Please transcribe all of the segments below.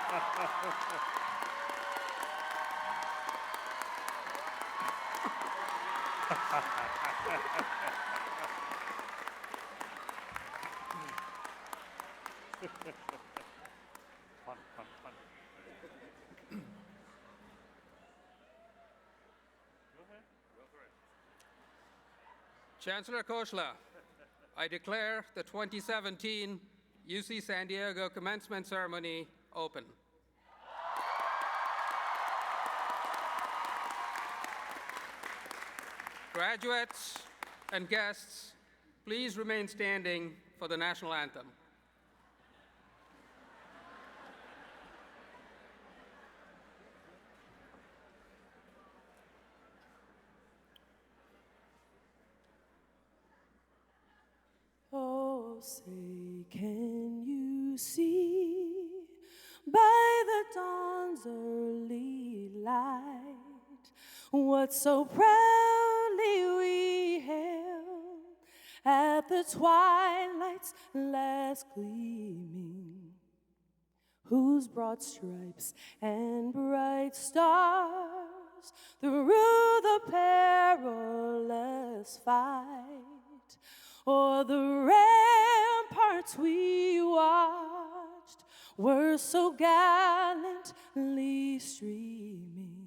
Fun. Chancellor Khoshla, I declare the 2017 UC San Diego Commencement Ceremony open. Graduates and guests, please remain standing for the national anthem. Oh, say, can you see by the dawn's early light what so proudly we hailed at the twilight's last gleaming, whose broad stripes and bright stars through the perilous fight o'er the ramparts we watched were so gallantly streaming,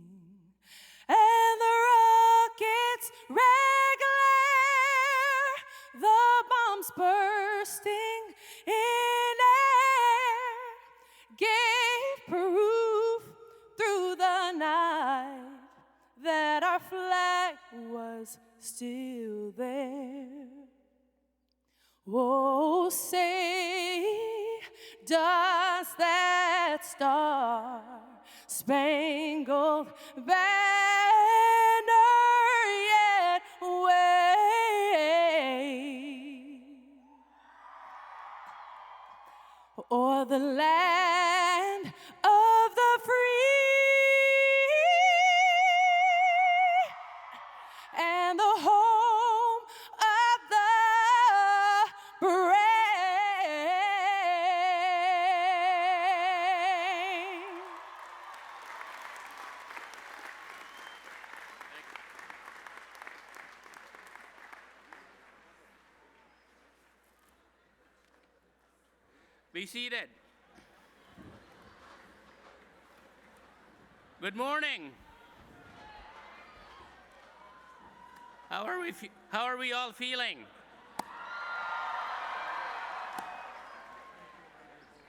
and the rockets' red glare, the bombs bursting in air, gave proof through the night that our flag was still there. Oh, say, does that star-spangled banner yet wave o'er the land of the free and the home of the brave? Be seated. Good morning. How are we all feeling?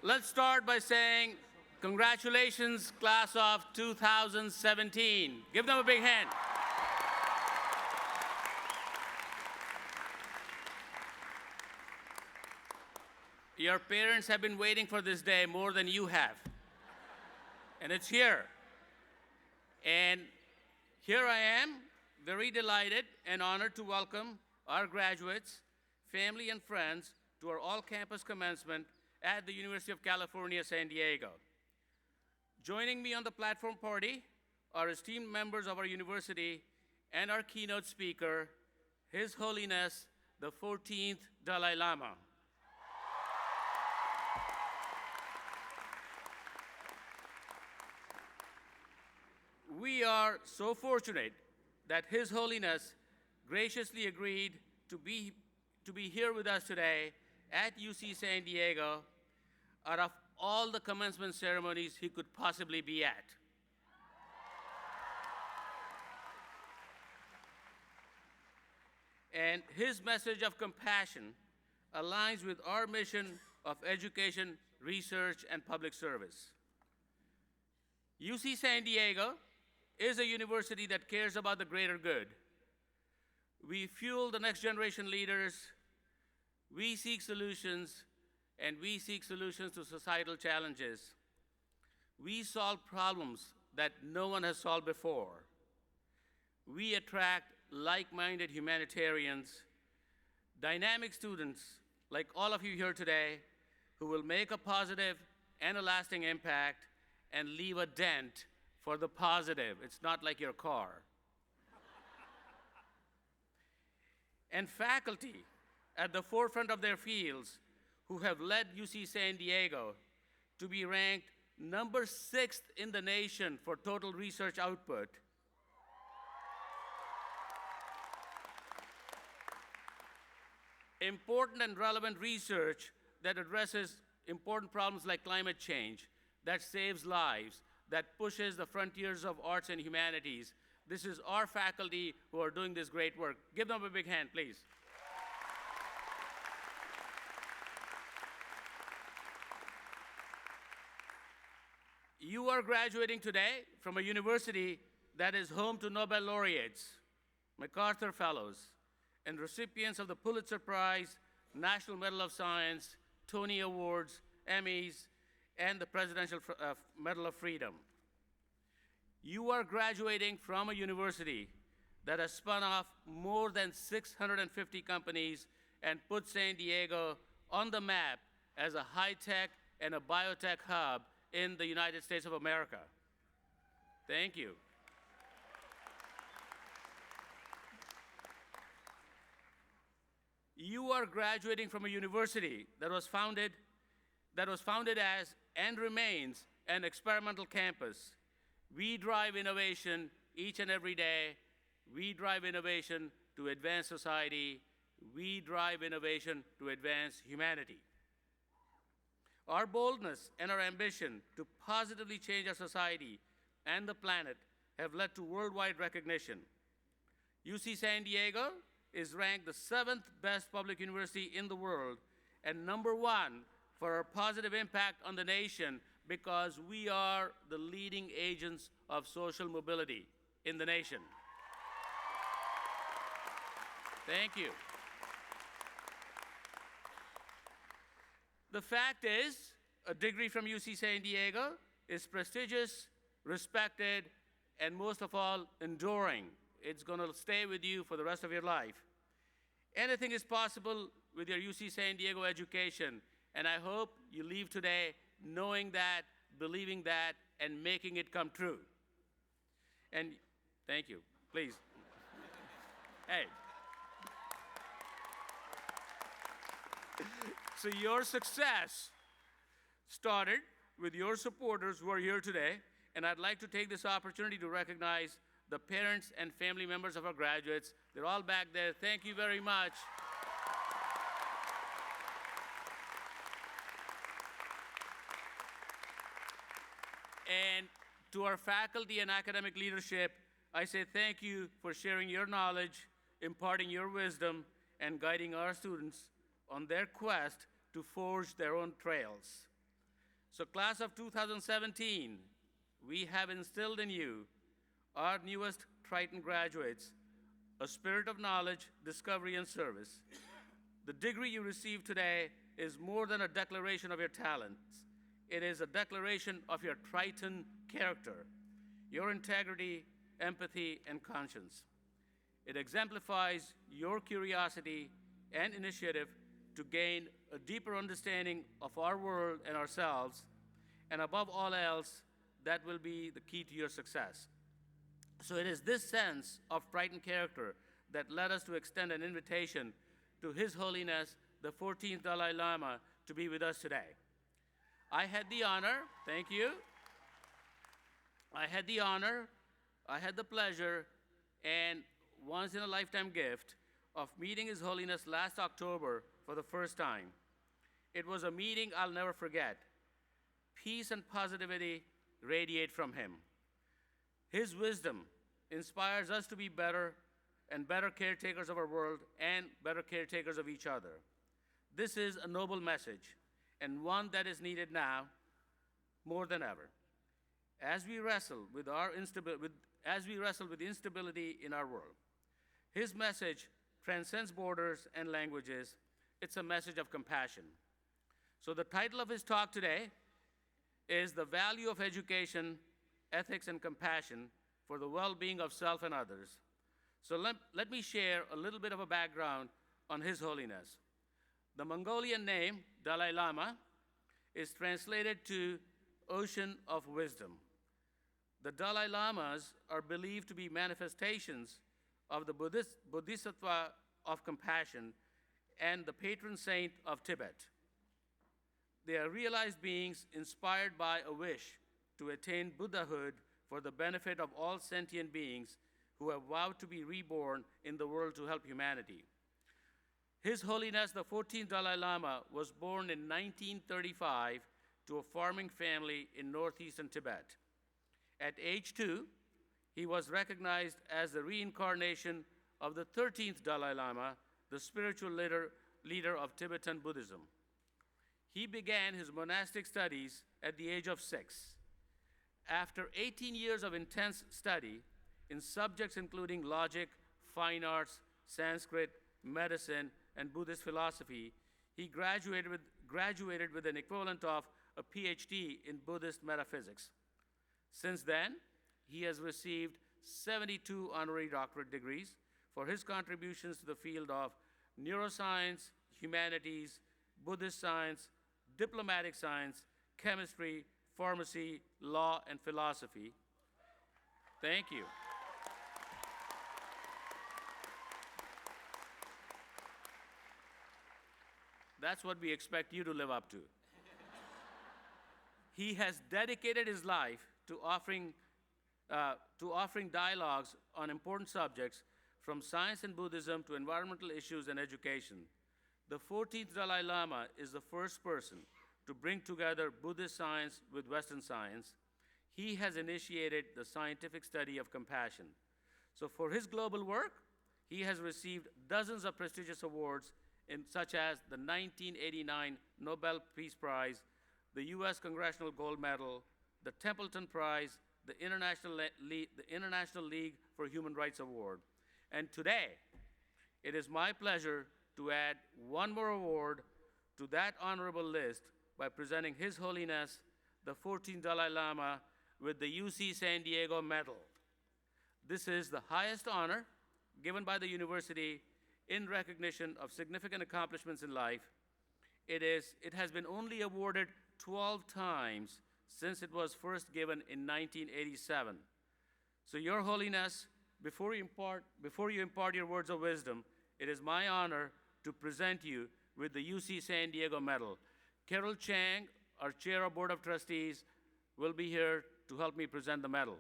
Let's start by saying congratulations, class of 2017. Give them a big hand. Your parents have been waiting for this day more than you have. And it's here. And here I am, very delighted and honored to welcome our graduates, family, and friends to our all-campus commencement at the University of California, San Diego. Joining me on the platform party are esteemed members of our university and our keynote speaker, His Holiness, the 14th Dalai Lama. We are so fortunate that His Holiness graciously agreed to be here with us today at UC San Diego out of all the commencement ceremonies he could possibly be at. And his message of compassion aligns with our mission of education, research, and public service. UC San Diego is a university that cares about the greater good. We fuel the next generation leaders, we seek solutions, and we seek solutions to societal challenges. We solve problems that no one has solved before. We attract like-minded humanitarians, dynamic students like all of you here today who will make a positive and a lasting impact and leave a dent for the positive. It's not like your car. And faculty at the forefront of their fields who have led UC San Diego to be ranked number 6th in the nation for total research output. Important and relevant research that addresses important problems like climate change, that saves lives, that pushes the frontiers of arts and humanities. This is our faculty who are doing this great work. Give them a big hand, please. You are graduating today from a university that is home to Nobel laureates, MacArthur Fellows, and recipients of the Pulitzer Prize, National Medal of Science, Tony Awards, Emmys, and the Presidential Medal of Freedom. You are graduating from a university that has spun off more than 650 companies and put San Diego on the map as a high-tech and a biotech hub in the United States of America. Thank you. You are graduating from a university that was founded as and remains an experimental campus. We drive innovation each and every day. We drive innovation to advance society. We drive innovation to advance humanity. Our boldness and our ambition to positively change our society and the planet have led to worldwide recognition. UC San Diego is ranked the 7th best public university in the world and #1 for our positive impact on the nation because we are the leading agents of social mobility in the nation. Thank you. The fact is, a degree from UC San Diego is prestigious, respected, and most of all, enduring. It's going to stay with you for the rest of your life. Anything is possible with your UC San Diego education, and I hope you leave today knowing that, believing that, and making it come true. And thank you. Please. Hey. So your success started with your supporters who are here today, and I'd like to take this opportunity to recognize the parents and family members of our graduates. They're all back there. Thank you very much. And to our faculty and academic leadership, I say thank you for sharing your knowledge, imparting your wisdom, and guiding our students on their quest to forge their own trails. So class of 2017, we have instilled in you, our newest Triton graduates, a spirit of knowledge, discovery, and service. The degree you receive today is more than a declaration of your talents. It is a declaration of your Triton character, your integrity, empathy, and conscience. It exemplifies your curiosity and initiative to gain a deeper understanding of our world and ourselves, and above all else, that will be the key to your success. So it is this sense of Triton character that led us to extend an invitation to His Holiness, the 14th Dalai Lama, to be with us today. I had the honor, thank you. I had the pleasure, and once-in-a-lifetime gift of meeting His Holiness last October for the first time. It was a meeting I'll never forget. Peace and positivity radiate from him. His wisdom inspires us to be better and better caretakers of our world and better caretakers of each other. This is a noble message and one that is needed now more than ever. As we wrestle with the instability in our world, his message transcends borders and languages. It's a message of compassion. So the title of his talk today is The Value of Education, Ethics, and Compassion for the Well-Being of Self and Others. So let me share a little bit of a background on His Holiness. The Mongolian name, Dalai Lama, is translated to Ocean of Wisdom. The Dalai Lamas are believed to be manifestations of the Bodhisattva of compassion and the patron saint of Tibet. They are realized beings inspired by a wish to attain Buddhahood for the benefit of all sentient beings who have vowed to be reborn in the world to help humanity. His Holiness the 14th Dalai Lama was born in 1935 to a farming family in northeastern Tibet. At age 2, he was recognized as the reincarnation of the 13th Dalai Lama, the spiritual leader of Tibetan Buddhism. He began his monastic studies at the age of 6. After 18 years of intense study in subjects including logic, fine arts, Sanskrit, medicine, and Buddhist philosophy, he graduated with an equivalent of a PhD in Buddhist metaphysics. Since then, he has received 72 honorary doctorate degrees for his contributions to the field of neuroscience, humanities, Buddhist science, diplomatic science, chemistry, pharmacy, law, and philosophy. Thank you. That's what we expect you to live up to. He has dedicated his life to offering dialogues on important subjects from science and Buddhism to environmental issues and education. The 14th Dalai Lama is the first person to bring together Buddhist science with Western science. He has initiated the scientific study of compassion. So for his global work, he has received dozens of prestigious awards such as the 1989 Nobel Peace Prize, the U.S. Congressional Gold Medal, the Templeton Prize, the International League for Human Rights Award. And today, it is my pleasure to add one more award to that honorable list by presenting His Holiness, the 14th Dalai Lama, with the UC San Diego Medal. This is the highest honor given by the university in recognition of significant accomplishments in life. It has been only awarded 12 times since it was first given in 1987. So Your Holiness, before you impart your words of wisdom, it is my honor to present you with the UC San Diego Medal. Carol Chang, our Chair of Board of Trustees, will be here to help me present the medal.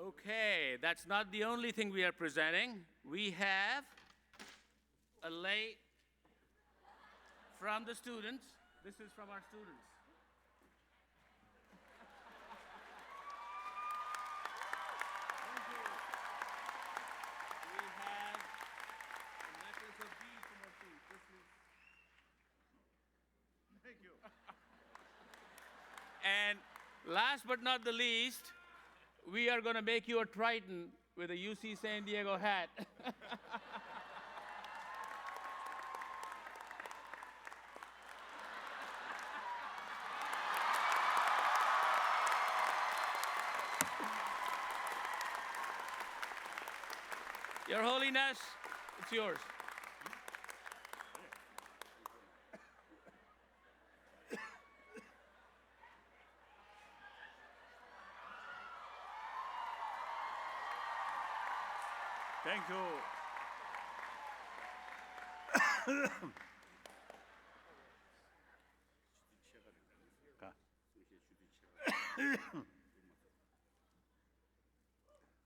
Okay, that's not the only thing we are presenting. We have a lei from the students. This is from our students. Thank you. We have a necklace of beads from our students. This is... Thank you. And last but not the least, we are going to make you a Triton with a UC San Diego hat. Your Holiness, it's yours. Thank you.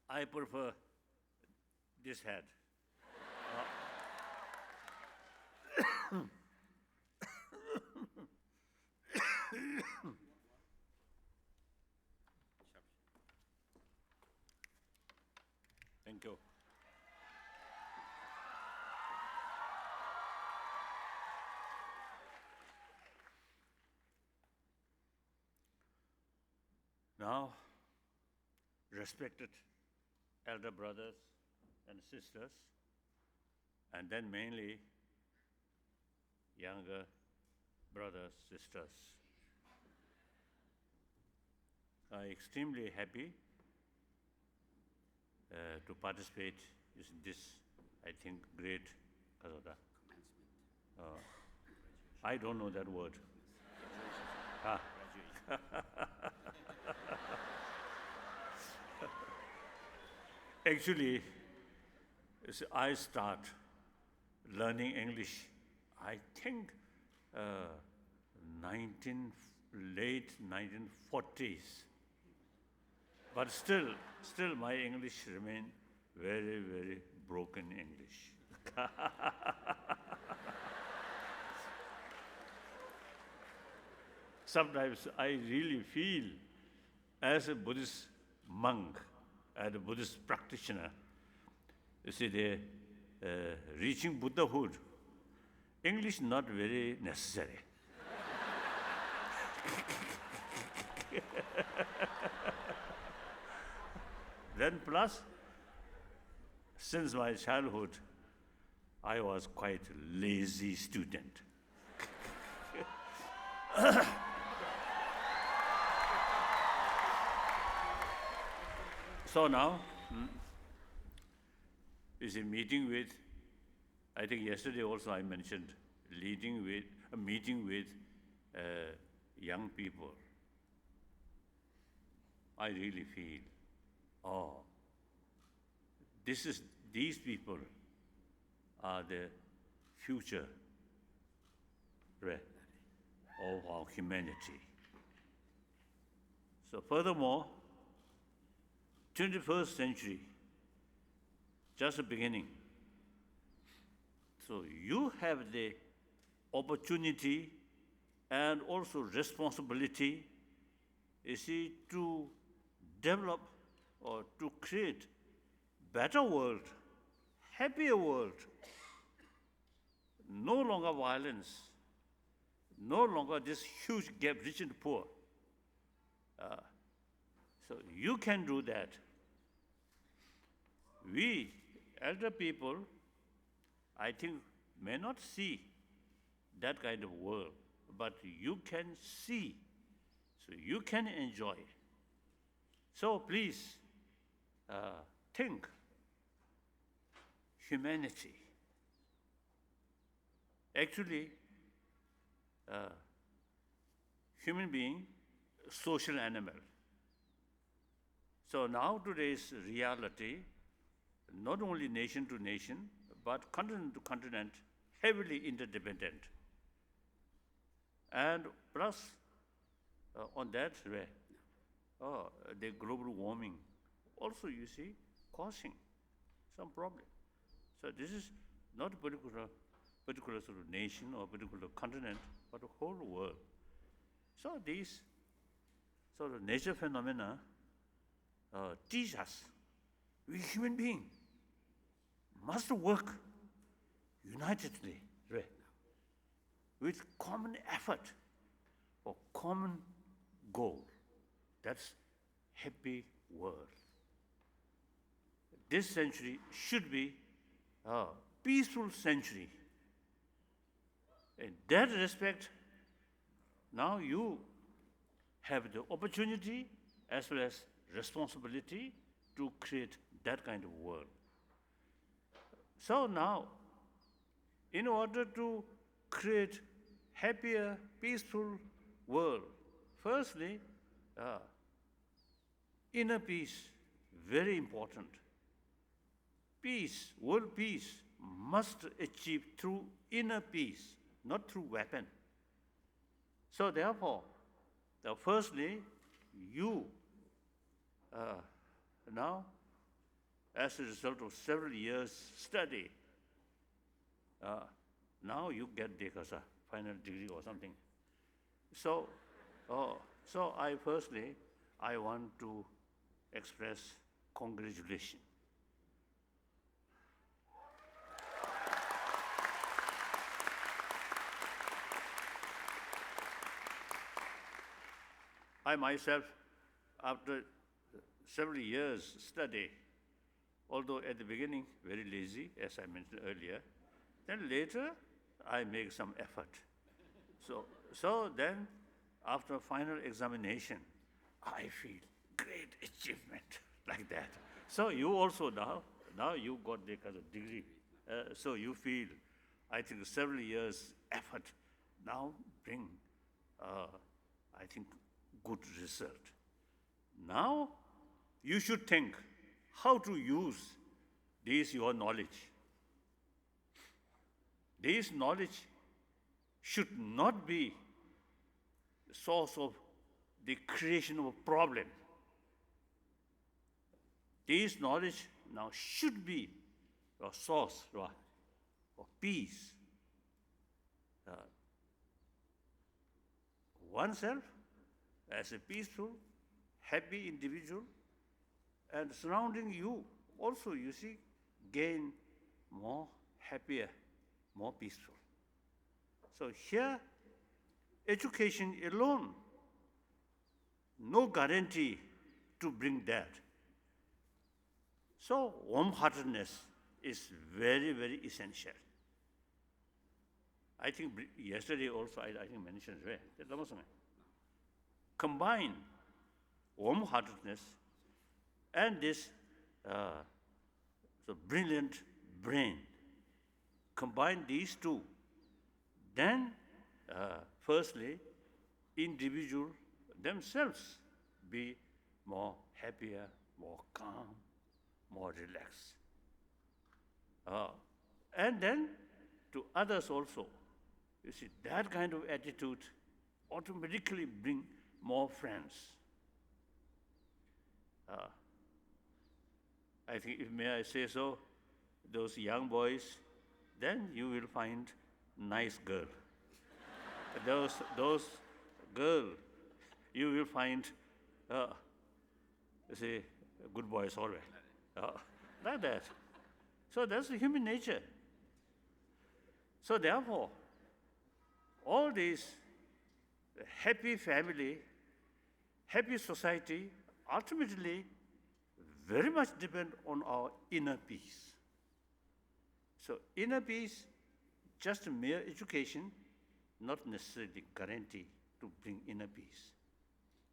I prefer this hat. Thank you. Now, respected elder brothers and sisters, and then mainly younger brothers, sisters. I'm extremely happy to participate in this, I think, great kasada. I don't know that word. Ah. Actually, I start learning English, I think, late 1940s. But still my English remain very, very broken English. Sometimes I really feel, as a Buddhist monk and a Buddhist practitioner, you see, reaching Buddhahood, English not very necessary. Then plus, since my childhood, I was quite lazy student. So now, is a meeting with, I think yesterday also I mentioned, a meeting with young people. I really feel, these people are the future of our humanity. So furthermore, 21st century, just the beginning. So you have the opportunity and also responsibility, you see, to develop or to create better world, happier world. No longer violence, no longer this huge gap, rich and poor. So you can do that. We, elder people, I think, may not see that kind of world, but you can see, so you can enjoy. So please, think humanity. Actually, human being, social animal. So now today's reality, not only nation to nation, but continent to continent, heavily interdependent. And plus, on that way, the global warming also, you see, causing some problem. So this is not a particular sort of nation or particular continent, but the whole world. So these sort of nature phenomena teach us, we human beings must work unitedly, right, with common effort or common goal. That's happy world. This century should be a peaceful century. In that respect, now you have the opportunity as well as responsibility to create that kind of world. So now, in order to create happier, peaceful world, firstly, inner peace, very important. Peace, world peace, must achieve through inner peace, not through weapon. So therefore, firstly, you now, as a result of several years study, now you get the final degree or something. So, I want to express congratulations. I myself, after several years study, although at the beginning very lazy, as I mentioned earlier, then later I make some effort. So then, after final examination, I feel great achievement like that. So you also now you got the kind of degree. So you feel, I think several years effort now bring, I think, good result. Now you should think how to use this your knowledge. This knowledge should not be the source of the creation of a problem. This knowledge now should be a source of peace. Oneself as a peaceful, happy individual, and surrounding you also, you see, gain more happier, more peaceful. So here, education alone, no guarantee to bring that. So warm-heartedness is very, very essential. I think yesterday also I think mentioned it. Combine warm-heartedness and this brilliant brain. Combine these two, then firstly, individual themselves be more happier, more calm, more relaxed. And then to others also, you see, that kind of attitude automatically bring more friends. I think, if may I say so, those young boys, then you will find nice girl. those girl, you will find, you see, good boys always. Like that. So that's the human nature. So therefore, all these happy family, happy society, ultimately very much depend on our inner peace. So inner peace, just mere education, not necessarily guarantee to bring inner peace.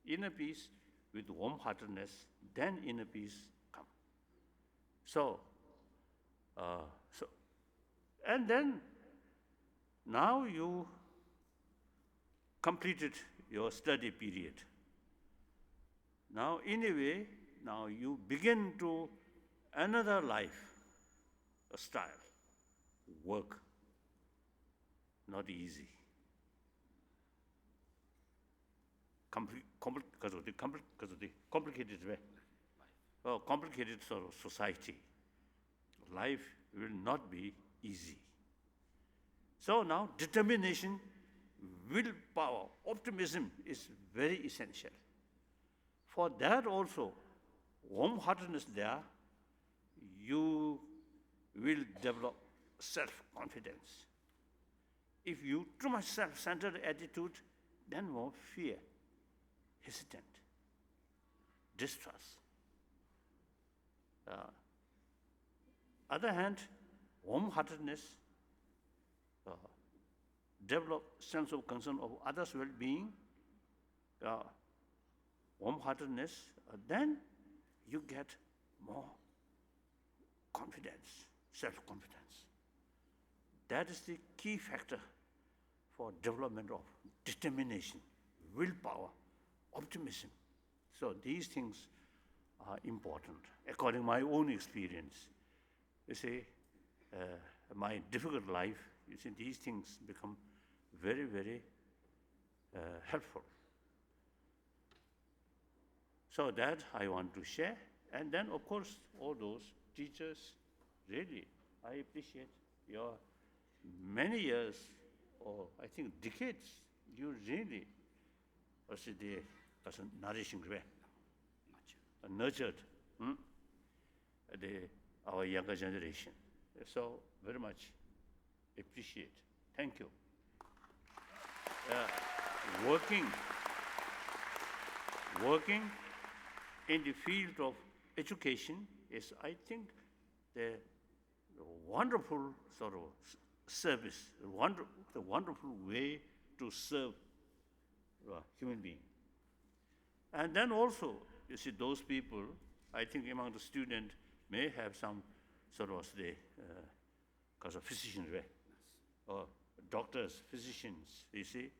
Inner peace with warm-heartedness, then inner peace come. So, and then now you completed your study period. Now, in a way, now you begin to another life style, work. Not easy. Because of the complicated way, complicated sort of society. Life will not be easy. So now determination, willpower, optimism is very essential. For that also, warm-heartedness there, you will develop self-confidence. If you too much self-centered attitude, then more fear, hesitant, distrust. Other hand, warm-heartedness, develop sense of concern of others' well-being, warm-heartedness, then you get more confidence, self-confidence. That is the key factor for development of determination, willpower, optimism. So these things are important. According to my own experience, you see, my difficult life, you see, these things become very, very helpful. So that I want to share. And then, of course, all those teachers, really, I appreciate your many years, or I think decades, you really, that's a nourishing way, nurtured our younger generation. So very much appreciate. Thank you. Working in the field of education is, I think, the wonderful sort of service, the wonderful way to serve human being. And then also, you see, those people, I think among the students, may have some sort of, because of physicians, right? Or doctors, physicians, you see,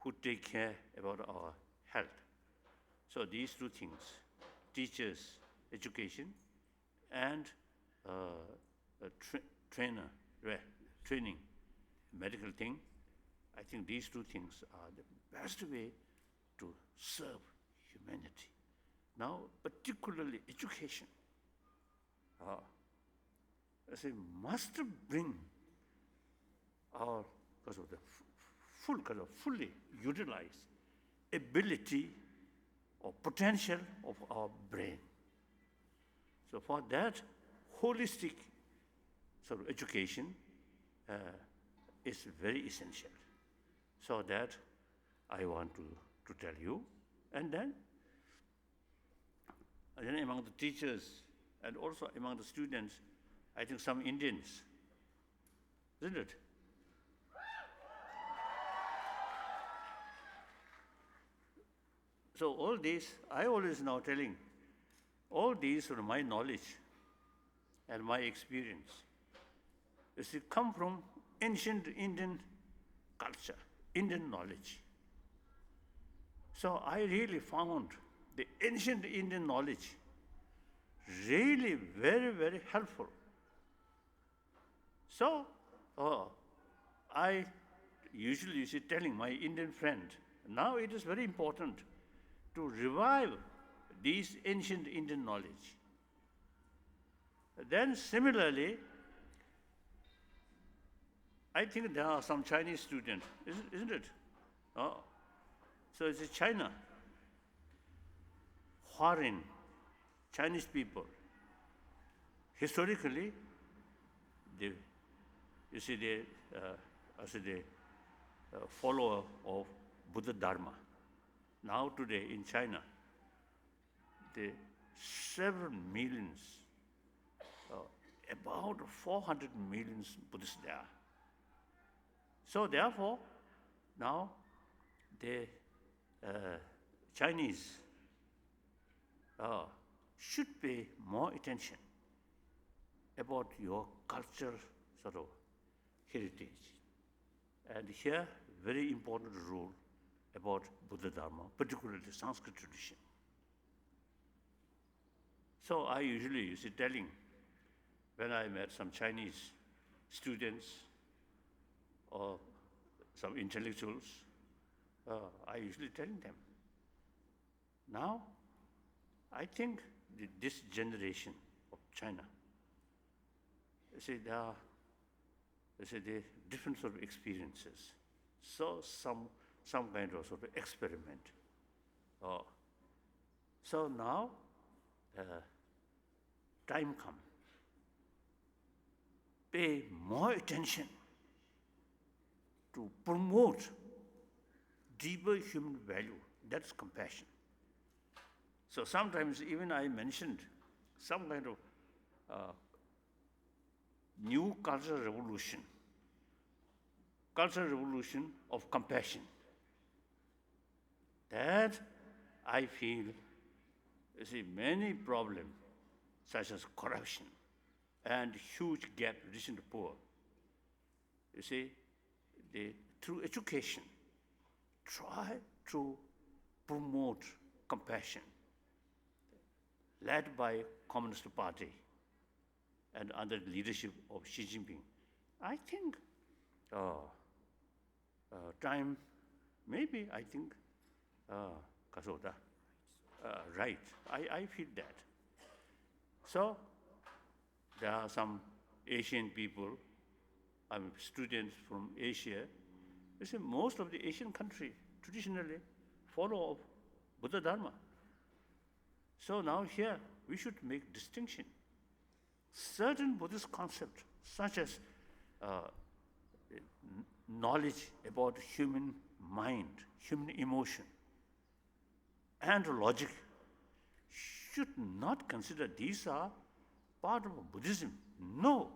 who take care about our health. So these two things, teachers, education, and trainer, right? Training, medical thing, I think these two things are the best way to serve humanity. Now, particularly education, I say, must bring our, because of the fully utilize ability or potential of our brain. So for that, holistic sort of education is very essential. So that I want to tell you. And then among the teachers and also among the students, I think some Indians, isn't it? So all these, I always now telling, all these are my knowledge and my experience. You see, come from ancient Indian culture, Indian knowledge. So I really found the ancient Indian knowledge really very, very helpful. So I usually, you see, telling my Indian friend, now it is very important to revive these ancient Indian knowledge. Then similarly, I think there are some Chinese students, isn't it? Oh. So it's China, Huarin, Chinese people. Historically, they follower of Buddha Dharma. Now today in China, the several millions, about 400 million Buddhists there. So therefore, now the Chinese should pay more attention about your culture sort of heritage. And here, very important role about Buddha Dharma, particularly the Sanskrit tradition. So I usually, you see, telling, when I met some Chinese students or some intellectuals, I usually telling them, now, I think this generation of China, there are different sort of experiences. So some kind of sort of experiment. So now, time come. Pay more attention to promote deeper human value. That's compassion. So sometimes even I mentioned some kind of new cultural revolution of compassion. That I feel, you see, many problems such as corruption and huge gap rich and poor. You see, through education, try to promote compassion, led by Communist Party and under the leadership of Xi Jinping. I think time, maybe I think, Kasoda, right. I feel that. So there are some Asian people, students from Asia. You see, most of the Asian countries traditionally follow Buddha Dharma. So now here, we should make distinction. Certain Buddhist concepts, such as knowledge about human mind, human emotion, and logic, should not consider these are part of Buddhism. No.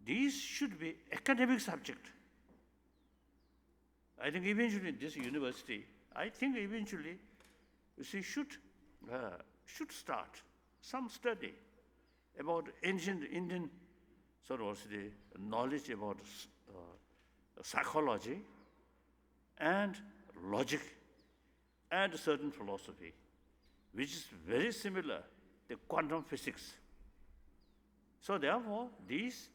these should be academic subject. I think eventually this university, I think eventually, you see, should start some study about ancient Indian sort of the knowledge about psychology and logic and certain philosophy, which is very similar to quantum physics. So therefore, these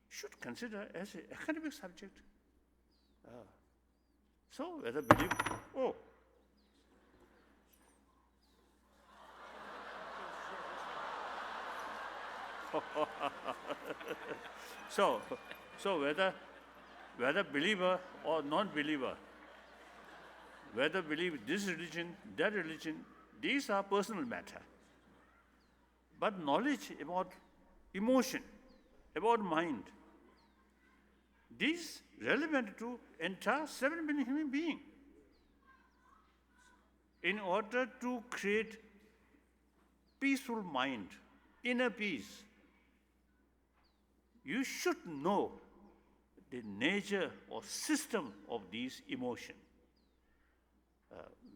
should consider as an academic subject. So whether believe, oh. so whether believer or non-believer, whether believe this religion, that religion, these are personal matter. But knowledge about emotion, about mind, this relevant to entire 7 billion human beings. In order to create peaceful mind, inner peace, you should know the nature or system of these emotions.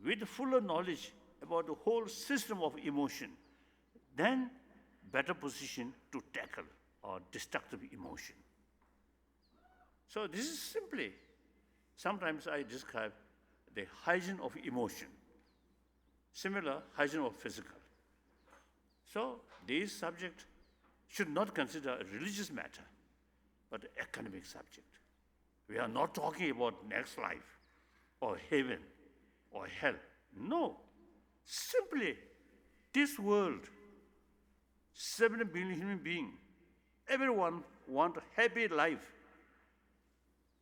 With fuller knowledge about the whole system of emotion, then better position to tackle our destructive emotion. So this is simply, sometimes I describe the hygiene of emotion, similar hygiene of physical. So these subjects should not consider a religious matter, but an academic subject. We are not talking about next life or heaven or hell. No, simply this world, 7 billion human beings, everyone want a happy life.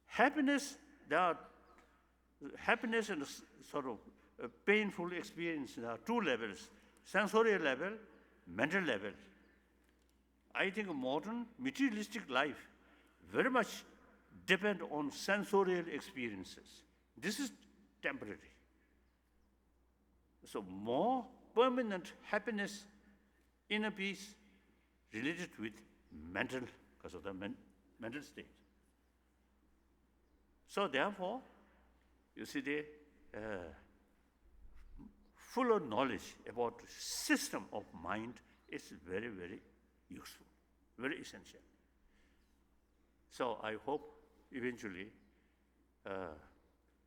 Happiness, there are happiness and sort of a painful experience. There are two levels, sensorial level, mental level. I think modern materialistic life very much depend on sensorial experiences. This is temporary. So more permanent happiness, inner peace, related with mental, because of the mental state. So therefore, you see the fuller knowledge about the system of mind is very, very useful, very essential. So I hope eventually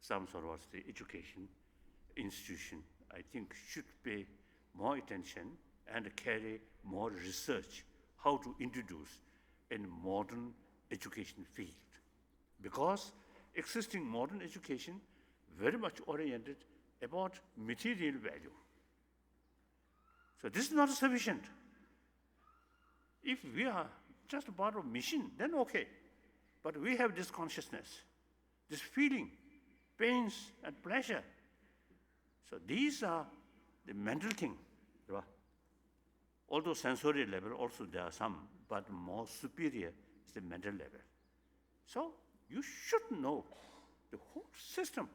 some sort of the education institution, I think, should pay more attention and carry more research how to introduce in modern education field. Because existing modern education very much oriented about material value. So this is not sufficient. If we are just a part of mission, then okay. But we have this consciousness, this feeling, pains and pleasure. So these are the mental thing. Although sensorial level also there are some, but more superior is the mental level. So you should know the whole system.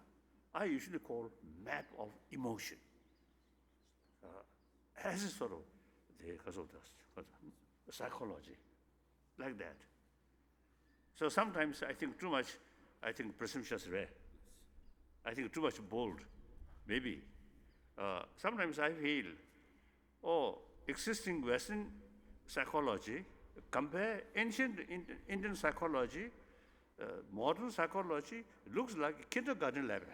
I usually call map of emotion. As a sort of the psychology, like that. So sometimes I think too much, I think presumptuous rare. I think too much bold, maybe. Sometimes I feel, existing Western psychology, compare ancient Indian psychology, modern psychology, looks like kindergarten level.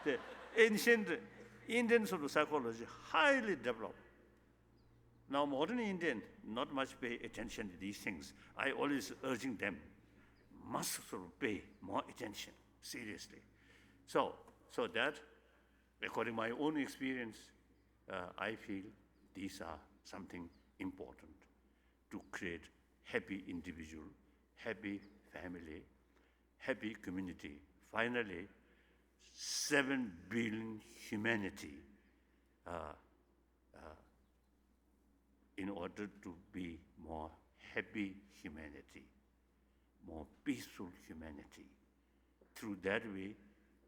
The ancient Indian sort of psychology, highly developed. Now modern Indian, not much pay attention to these things. I always urging them, must sort of pay more attention, seriously. So that, according to my own experience, I feel these are something important to create happy individual, happy family, happy community. Finally, 7 billion humanity in order to be more happy humanity, more peaceful humanity. Through that way,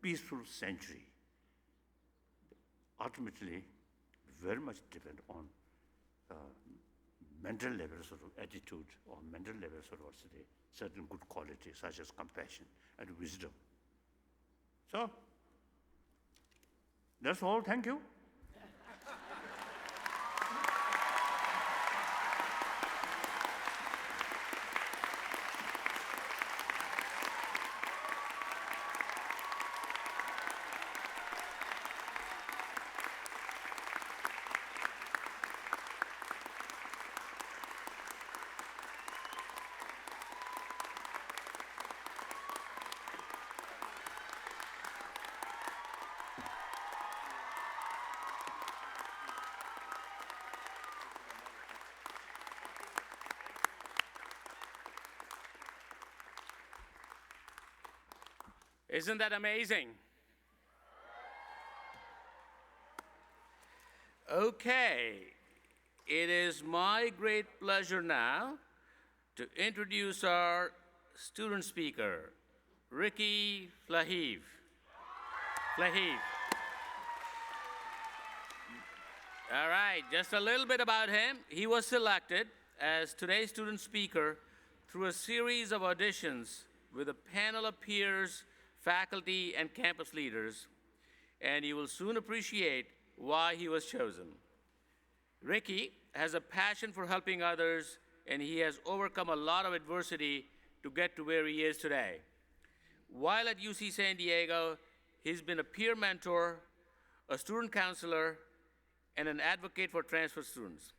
peaceful century. Ultimately, very much depend on mental level sort of attitude or mental level sort of certain good qualities such as compassion and wisdom. So, that's all. Thank you. Isn't that amazing? Okay, it is my great pleasure now to introduce our student speaker, Ricky Flahiv. All right, just a little bit about him. He was selected as today's student speaker through a series of auditions with a panel of peers, faculty, and campus leaders, and you will soon appreciate why he was chosen. Ricky has a passion for helping others, and he has overcome a lot of adversity to get to where he is today. While at UC San Diego, he's been a peer mentor, a student counselor, and an advocate for transfer students.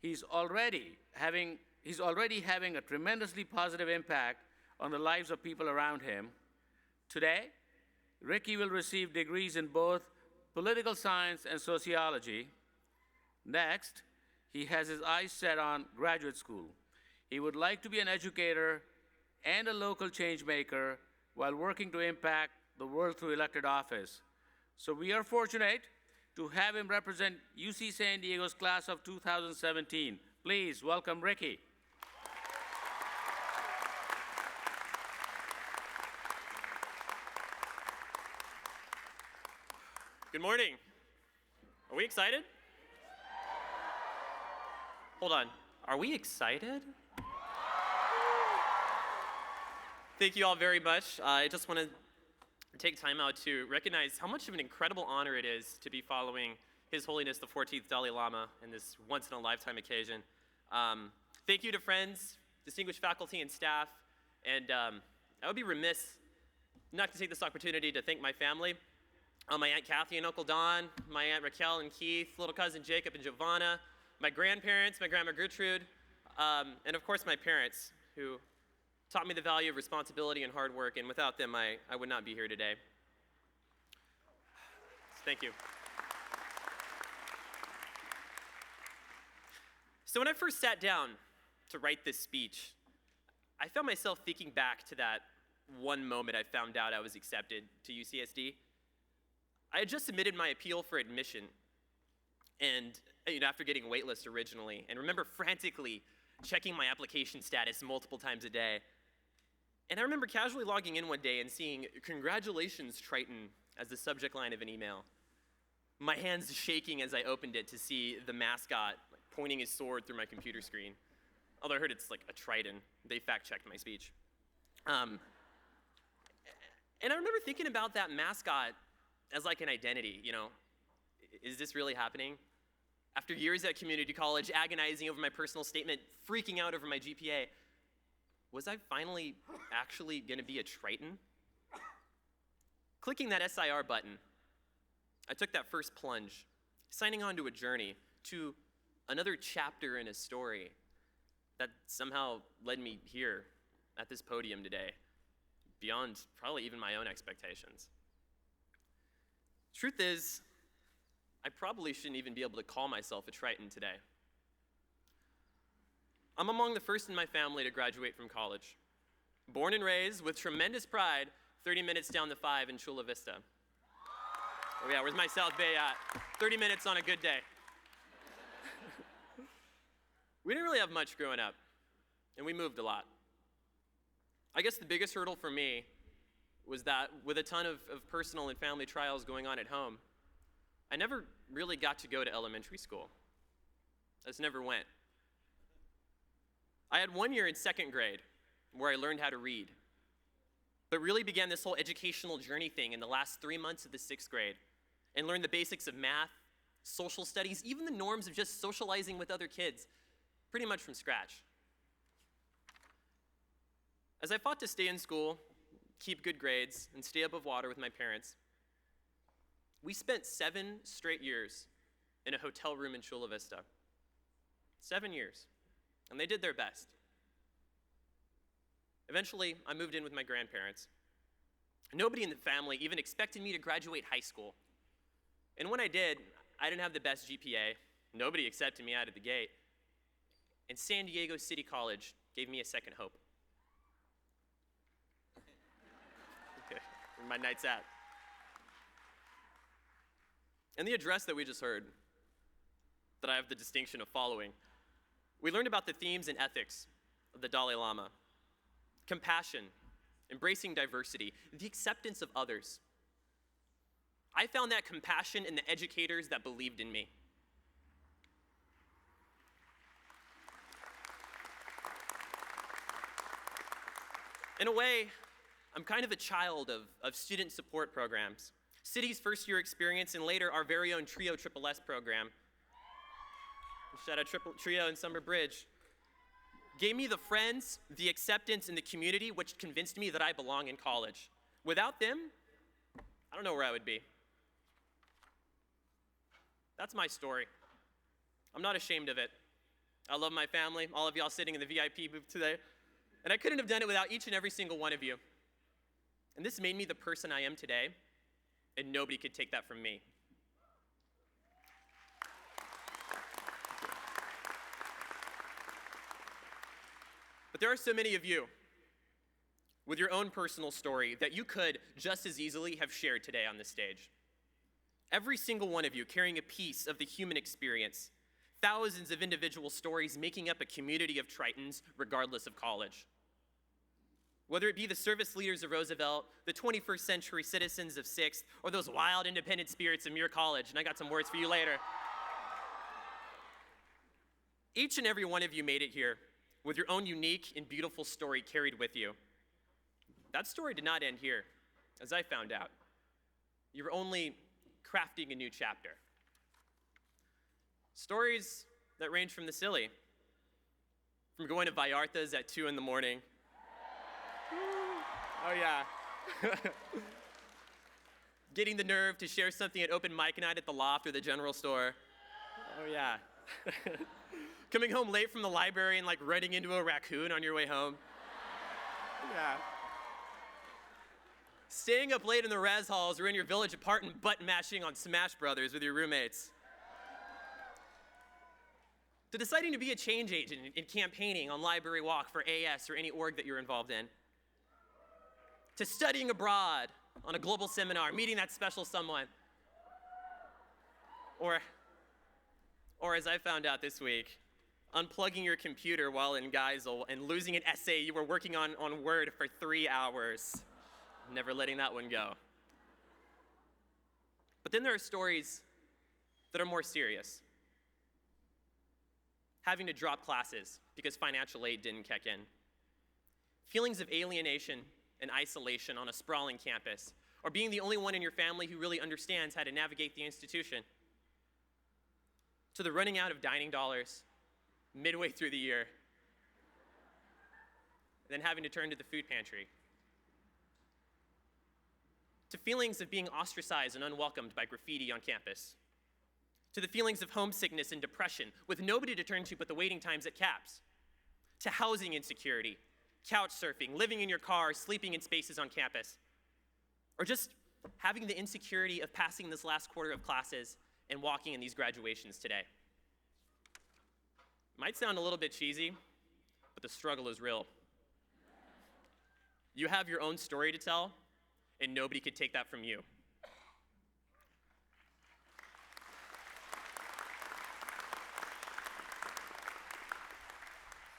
He's already having a tremendously positive impact on the lives of people around him. Today, Ricky will receive degrees in both political science and sociology. Next, he has his eyes set on graduate school. He would like to be an educator and a local change maker while working to impact the world through elected office. So we are fortunate to have him represent UC San Diego's class of 2017. Please welcome Ricky. Good morning. Are we excited? Hold on. Are we excited? Thank you all very much. I just want to take time out to recognize how much of an incredible honor it is to be following His Holiness the 14th Dalai Lama in this once-in-a-lifetime occasion. Thank you to friends, distinguished faculty and staff, and I would be remiss not to take this opportunity to thank my family. My Aunt Kathy and Uncle Don, my Aunt Raquel and Keith, little cousin Jacob and Giovanna, my grandparents, my Grandma Gertrude, and of course my parents, who taught me the value of responsibility and hard work, and without them, I would not be here today. Thank you. So when I first sat down to write this speech, I found myself thinking back to that one moment I found out I was accepted to UCSD. I had just submitted my appeal for admission, and after getting waitlist originally, and remember frantically checking my application status multiple times a day. And I remember casually logging in one day and seeing "Congratulations, Triton" as the subject line of an email. My hands shaking as I opened it to see the mascot pointing his sword through my computer screen. Although I heard it's like a Triton. They fact-checked my speech. And I remember thinking about that mascot as like an identity, Is this really happening? After years at community college, agonizing over my personal statement, freaking out over my GPA, was I finally actually gonna be a Triton? Clicking that SIR button, I took that first plunge, signing on to a journey, to another chapter in a story that somehow led me here at this podium today, beyond probably even my own expectations. Truth is, I probably shouldn't even be able to call myself a Triton today. I'm among the first in my family to graduate from college. Born and raised with tremendous pride, 30 minutes down the 5 in Chula Vista. Oh yeah, where's my South Bay at? 30 minutes on a good day. We didn't really have much growing up, and we moved a lot. I guess the biggest hurdle for me was that with a ton of personal and family trials going on at home, I never really got to go to elementary school. I just never went. I had 1 year in second grade where I learned how to read, but really began this whole educational journey thing in the last 3 months of the sixth grade and learned the basics of math, social studies, even the norms of just socializing with other kids, pretty much from scratch. As I fought to stay in school, keep good grades, and stay above water with my parents, we spent 7 straight years in a hotel room in Chula Vista. 7 years. And they did their best. Eventually, I moved in with my grandparents. Nobody in the family even expected me to graduate high school. And when I did, I didn't have the best GPA. Nobody accepted me out of the gate. And San Diego City College gave me a second hope. Okay, where my night's at. In the address that we just heard, that I have the distinction of following, we learned about the themes and ethics of the Dalai Lama: compassion, embracing diversity, the acceptance of others. I found that compassion in the educators that believed in me. In a way, I'm kind of a child of student support programs. City's first year experience, and later our very own Trio Triple S program. Shout out Trio and Summer Bridge. Gave me the friends, the acceptance, and the community which convinced me that I belong in college. Without them, I don't know where I would be. That's my story. I'm not ashamed of it. I love my family, all of y'all sitting in the VIP booth today, and I couldn't have done it without each and every single one of you. And this made me the person I am today, and nobody could take that from me. But there are so many of you with your own personal story that you could just as easily have shared today on this stage. Every single one of you carrying a piece of the human experience, thousands of individual stories making up a community of Tritons regardless of college. Whether it be the service leaders of Roosevelt, the 21st century citizens of 6th, or those wild independent spirits of Muir College, and I got some words for you later. Each and every one of you made it here with your own unique and beautiful story carried with you. That story did not end here, as I found out. You were only crafting a new chapter. Stories that range from the silly, from going to Vallarta's at 2 in the morning. Oh yeah. Getting the nerve to share something at open mic night at the Loft or the general store. Oh yeah. Coming home late from the library and like running into a raccoon on your way home. Yeah. Staying up late in the res halls or in your village apartment butt mashing on Smash Brothers with your roommates. To deciding to be a change agent in campaigning on Library Walk for AS or any org that you're involved in. To studying abroad on a global seminar, meeting that special someone. Or as I found out this week, unplugging your computer while in Geisel and losing an essay you were working on Word for 3 hours. Never letting that one go. But then there are stories that are more serious. Having to drop classes because financial aid didn't kick in. Feelings of alienation and isolation on a sprawling campus, or being the only one in your family who really understands how to navigate the institution. To the running out of dining dollars midway through the year, and then having to turn to the food pantry. To feelings of being ostracized and unwelcomed by graffiti on campus. To the feelings of homesickness and depression with nobody to turn to but the waiting times at CAPS. To housing insecurity, couch surfing, living in your car, sleeping in spaces on campus. Or just having the insecurity of passing this last quarter of classes and walking in these graduations today. Might sound a little bit cheesy, but the struggle is real. You have your own story to tell, and nobody could take that from you.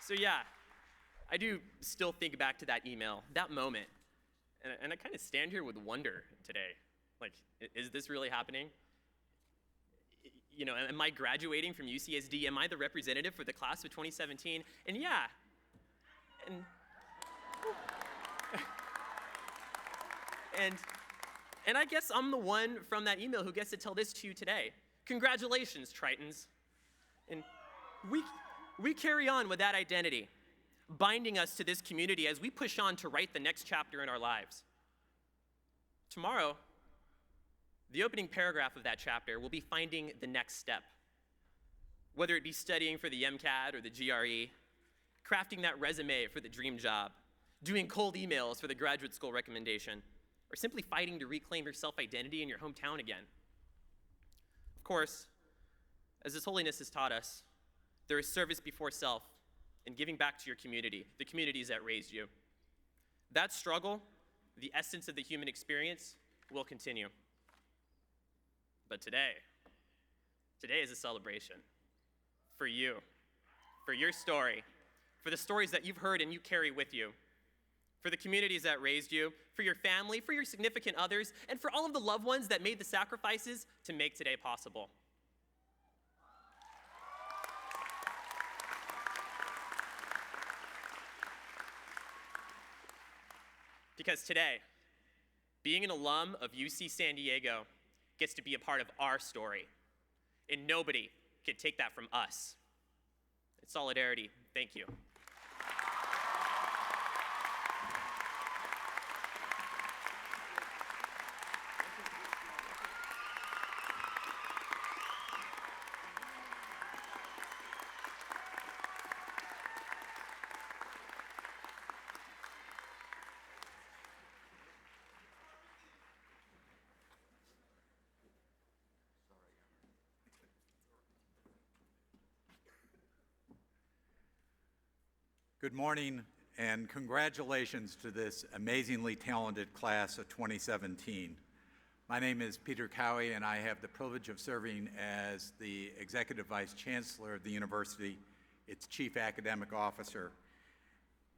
So yeah, I do still think back to that email, that moment, and I kind of stand here with wonder today. Like, is this really happening? You know, am I graduating from UCSD? Am I the representative for the class of 2017? And yeah, And, and I guess I'm the one from that email who gets to tell this to you today. Congratulations, Tritons. And we carry on with that identity, binding us to this community as we push on to write the next chapter in our lives. Tomorrow, the opening paragraph of that chapter will be finding the next step. Whether it be studying for the MCAT or the GRE, crafting that resume for the dream job, doing cold emails for the graduate school recommendation, or simply fighting to reclaim your self-identity in your hometown again. Of course, as this Holiness has taught us, there is service before self and giving back to your community, the communities that raised you. That struggle, the essence of the human experience, will continue. But today is a celebration for you, for your story, for the stories that you've heard and you carry with you, for the communities that raised you, for your family, for your significant others, and for all of the loved ones that made the sacrifices to make today possible. Because today, being an alum of UC San Diego gets to be a part of our story, and nobody can take that from us. In solidarity, thank you. Good morning and congratulations to this amazingly talented class of 2017. My name is Peter Cowie and I have the privilege of serving as the Executive Vice Chancellor of the University, its Chief Academic Officer.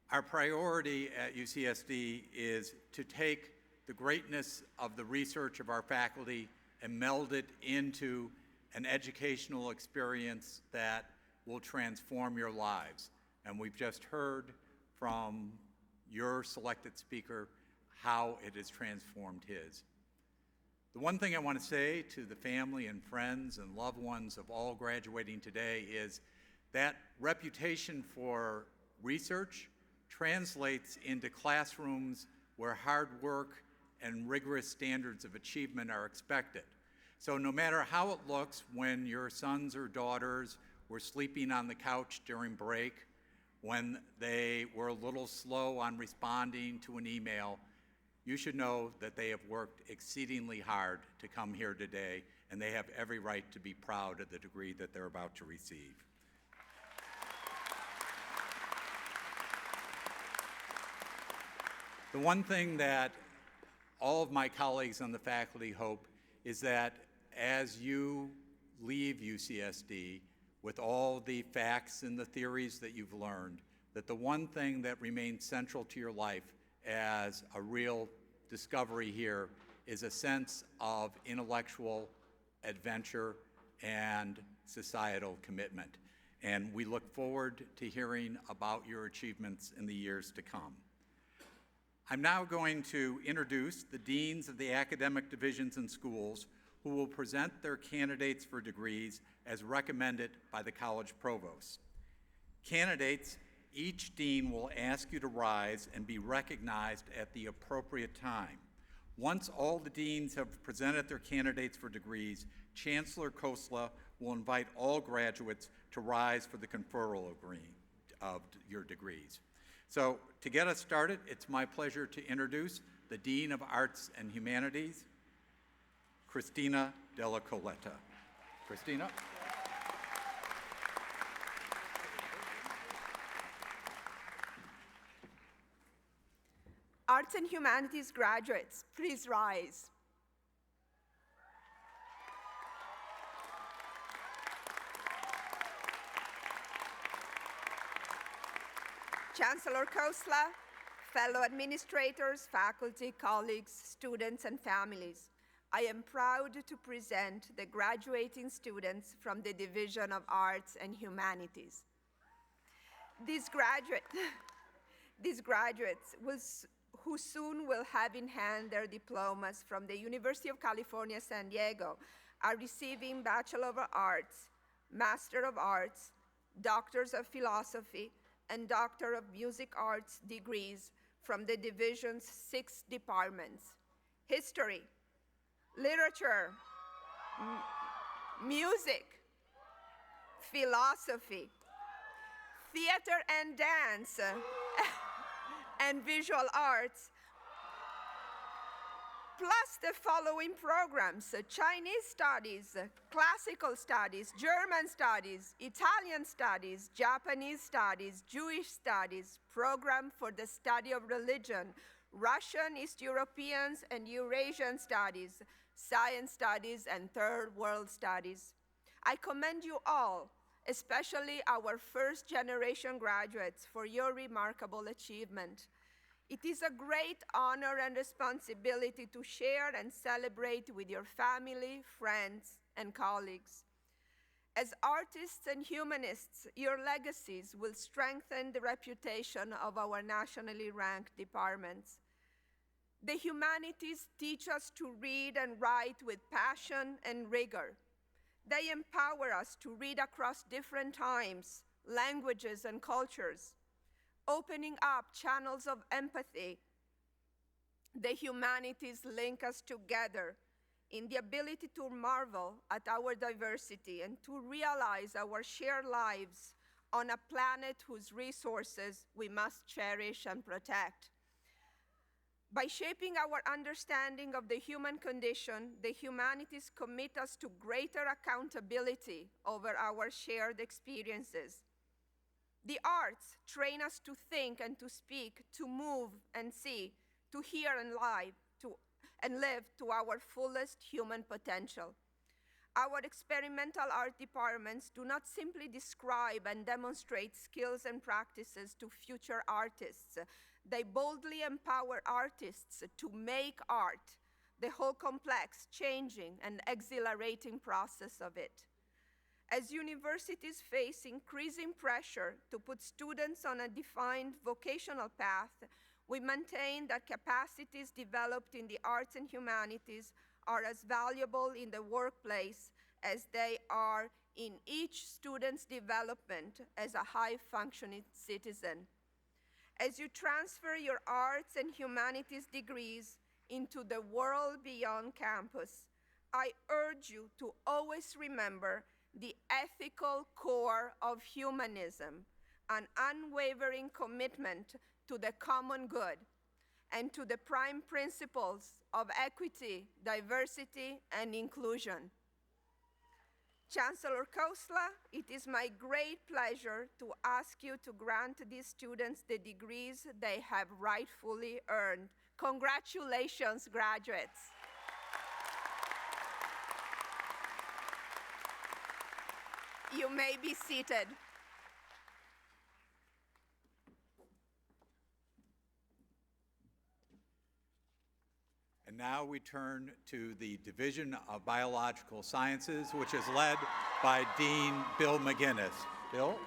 Our priority at UCSD is to take the greatness of the research of our faculty and meld it into an educational experience that will transform your lives. And we've just heard from your selected speaker how it has transformed his. The one thing I want to say to the family and friends and loved ones of all graduating today is that reputation for research translates into classrooms where hard work and rigorous standards of achievement are expected. So no matter how it looks when your sons or daughters were sleeping on the couch during break, when they were a little slow on responding to an email, you should know that they have worked exceedingly hard to come here today, and they have every right to be proud of the degree that they're about to receive. The one thing that all of my colleagues on the faculty hope is that as you leave UCSD, with all the facts and the theories that you've learned, that the one thing that remains central to your life as a real discovery here is a sense of intellectual adventure and societal commitment. And we look forward to hearing about your achievements in the years to come. I'm now going to introduce the deans of the academic divisions and schools who will present their candidates for degrees as recommended by the college provost. Candidates, each dean will ask you to rise and be recognized at the appropriate time. Once all the deans have presented their candidates for degrees, Chancellor Khosla will invite all graduates to rise for the conferral of your degrees. So to get us started, it's my pleasure to introduce the Dean of Arts and Humanities, Cristina Della Coletta. Cristina. Arts and Humanities graduates, please rise. Chancellor Khosla, fellow administrators, faculty, colleagues, students, and families, I am proud to present the graduating students from the Division of Arts and Humanities. These These graduates who soon will have in hand their diplomas from the University of California, San Diego, are receiving Bachelor of Arts, Master of Arts, Doctors of Philosophy, and Doctor of Music Arts degrees from the division's 6 departments: history, literature, music, philosophy, theater and dance, and visual arts, plus the following programs: Chinese studies, classical studies, German studies, Italian studies, Japanese studies, Jewish studies, program for the study of religion, Russian, East Europeans, and Eurasian studies, science studies, and third world studies. I commend you all, especially our first generation graduates, for your remarkable achievement. It is a great honor and responsibility to share and celebrate with your family, friends, and colleagues. As artists and humanists, your legacies will strengthen the reputation of our nationally ranked departments. The humanities teach us to read and write with passion and rigor. They empower us to read across different times, languages, and cultures, opening up channels of empathy. The humanities link us together in the ability to marvel at our diversity and to realize our shared lives on a planet whose resources we must cherish and protect. By shaping our understanding of the human condition, the humanities commit us to greater accountability over our shared experiences. The arts train us to think and to speak, to move and see, to hear and live to our fullest human potential. Our experimental art departments do not simply describe and demonstrate skills and practices to future artists. They boldly empower artists to make art, the whole complex, changing, and exhilarating process of it. As universities face increasing pressure to put students on a defined vocational path, we maintain that capacities developed in the arts and humanities are as valuable in the workplace as they are in each student's development as a high-functioning citizen. As you transfer your arts and humanities degrees into the world beyond campus, I urge you to always remember the ethical core of humanism, an unwavering commitment to the common good, and to the prime principles of equity, diversity, and inclusion. Chancellor Kosla, it is my great pleasure to ask you to grant these students the degrees they have rightfully earned. Congratulations, graduates. You may be seated. And now we turn to the Division of Biological Sciences, which is led by Dean Bill McGinnis. Bill?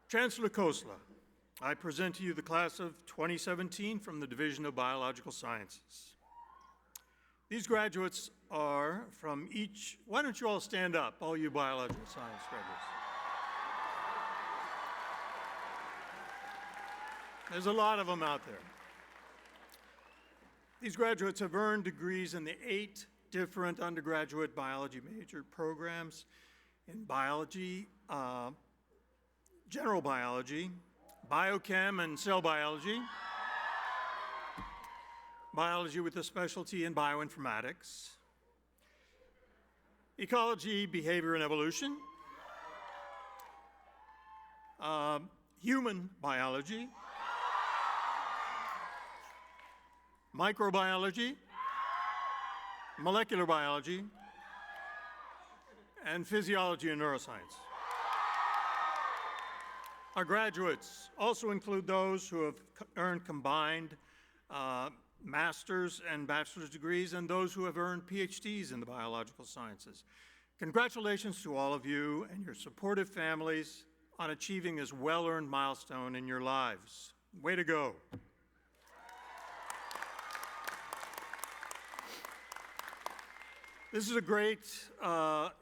Chancellor Kosla, I present to you the class of 2017 from the Division of Biological Sciences. These graduates are from each, why don't you all stand up, all you biological science graduates. There's a lot of them out there. These graduates have earned degrees in the 8 different undergraduate biology major programs in biology, general biology, biochem and cell biology, biology with a specialty in bioinformatics, ecology, behavior, and evolution, human biology, microbiology, molecular biology, and physiology and neuroscience. Our graduates also include those who have earned combined master's and bachelor's degrees and those who have earned PhDs in the biological sciences. Congratulations to all of you and your supportive families on achieving this well-earned milestone in your lives. Way to go. This is a great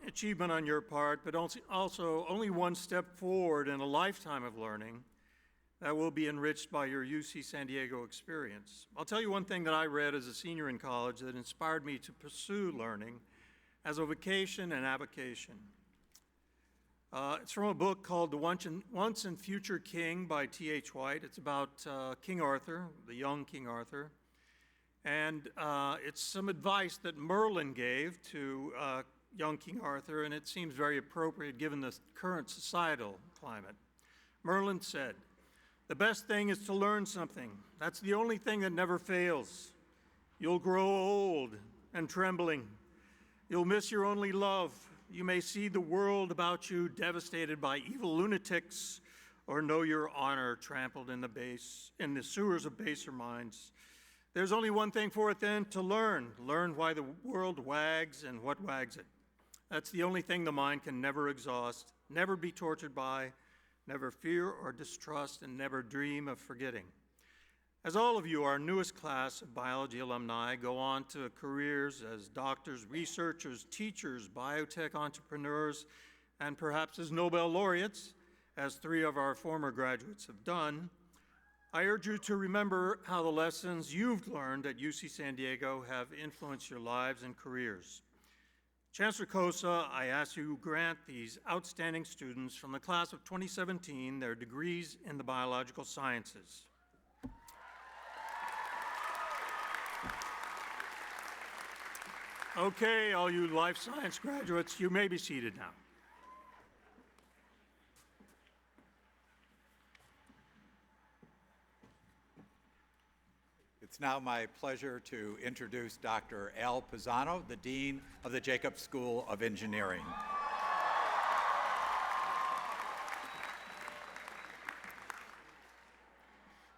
achievement on your part, but also only one step forward in a lifetime of learning that will be enriched by your UC San Diego experience. I'll tell you one thing that I read as a senior in college that inspired me to pursue learning as a vocation and avocation. It's from a book called The Once and Future King by T.H. White. It's about King Arthur, the young King Arthur. And it's some advice that Merlin gave to young King Arthur, and it seems very appropriate given the current societal climate. Merlin said, "The best thing is to learn something. That's the only thing that never fails. You'll grow old and trembling. You'll miss your only love. You may see the world about you devastated by evil lunatics, or know your honor trampled in the sewers of baser minds. There's only one thing for it then, to learn. Learn why the world wags and what wags it. That's the only thing the mind can never exhaust, never be tortured by, never fear or distrust, and never dream of forgetting." As all of you, our newest class of biology alumni, go on to careers as doctors, researchers, teachers, biotech entrepreneurs, and perhaps as Nobel laureates, as 3 of our former graduates have done, I urge you to remember how the lessons you've learned at UC San Diego have influenced your lives and careers. Chancellor Kosa, I ask you to grant these outstanding students from the class of 2017 their degrees in the biological sciences. Okay, all you life science graduates, you may be seated now. It's now my pleasure to introduce Dr. Al Pisano, the Dean of the Jacobs School of Engineering.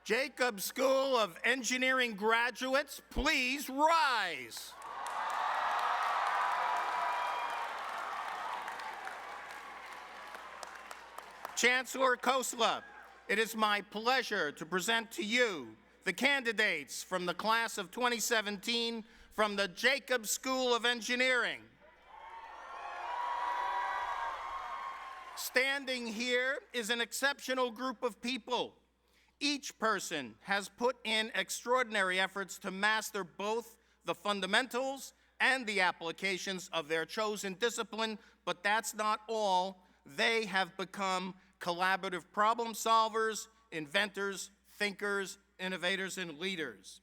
Jacobs School of Engineering graduates, please rise. Chancellor Kosla, it is my pleasure to present to you the candidates from the class of 2017 from the Jacobs School of Engineering. Standing here is an exceptional group of people. Each person has put in extraordinary efforts to master both the fundamentals and the applications of their chosen discipline, but that's not all. They have become collaborative problem solvers, inventors, thinkers, innovators, and leaders.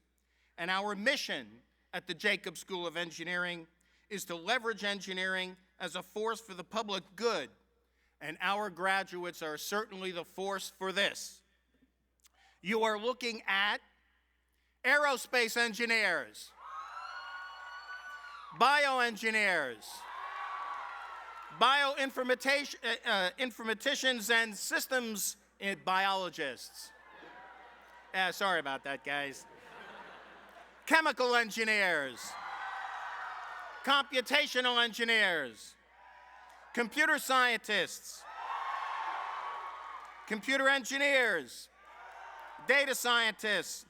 And our mission at the Jacobs School of Engineering is to leverage engineering as a force for the public good. And our graduates are certainly the force for this. You are looking at aerospace engineers, bioengineers, bioinformaticians, and systems biologists. Sorry about that, guys. Chemical engineers, computational engineers, computer scientists, computer engineers, data scientists,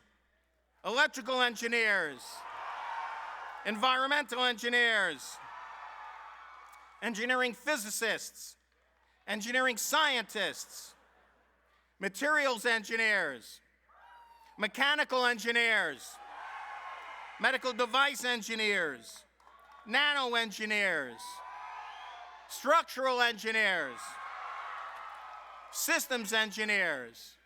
electrical engineers, environmental engineers, engineering physicists, engineering scientists, materials engineers, mechanical engineers, medical device engineers, nano engineers, structural engineers, systems engineers.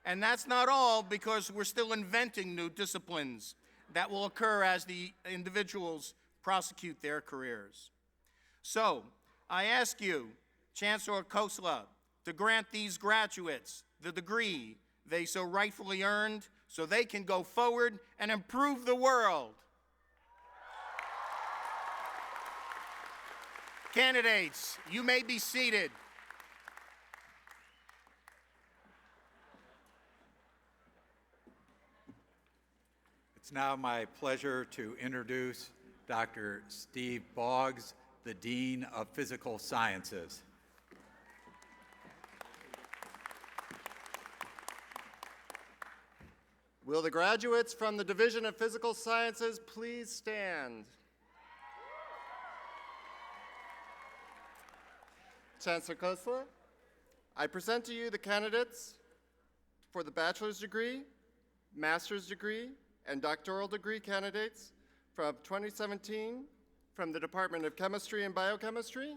And that's not all, because we're still inventing new disciplines that will occur as the individuals prosecute their careers. So, I ask you, Chancellor Kosla, to grant these graduates the degree they so rightfully earned so they can go forward and improve the world. Candidates, you may be seated. It's now my pleasure to introduce Dr. Steve Boggs, the Dean of Physical Sciences. Will the graduates from the Division of Physical Sciences please stand? Chancellor Khosla, I present to you the candidates for the bachelor's degree, master's degree, and doctoral degree candidates from 2017 from the Department of Chemistry and Biochemistry,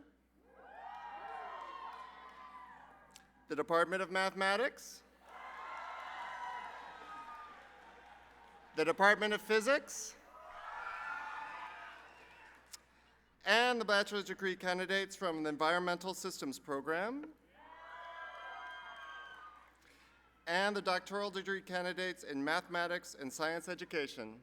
the Department of Mathematics, the Department of Physics, and the bachelor's degree candidates from the Environmental Systems Program, and the doctoral degree candidates in mathematics and science education.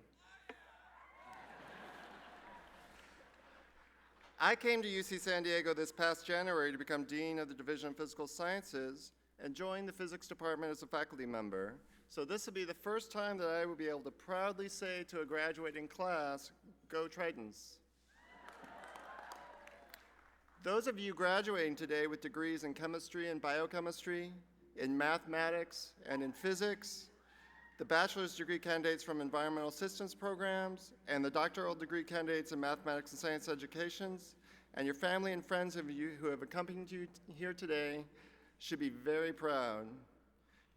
I came to UC San Diego this past January to become Dean of the Division of Physical Sciences and join the physics department as a faculty member. So this will be the first time that I will be able to proudly say to a graduating class, "Go Tritons." Those of you graduating today with degrees in chemistry and biochemistry, in mathematics, and in physics, the bachelor's degree candidates from environmental systems programs, and the doctoral degree candidates in mathematics and science educations, and your family and friends of you who have accompanied you here today should be very proud.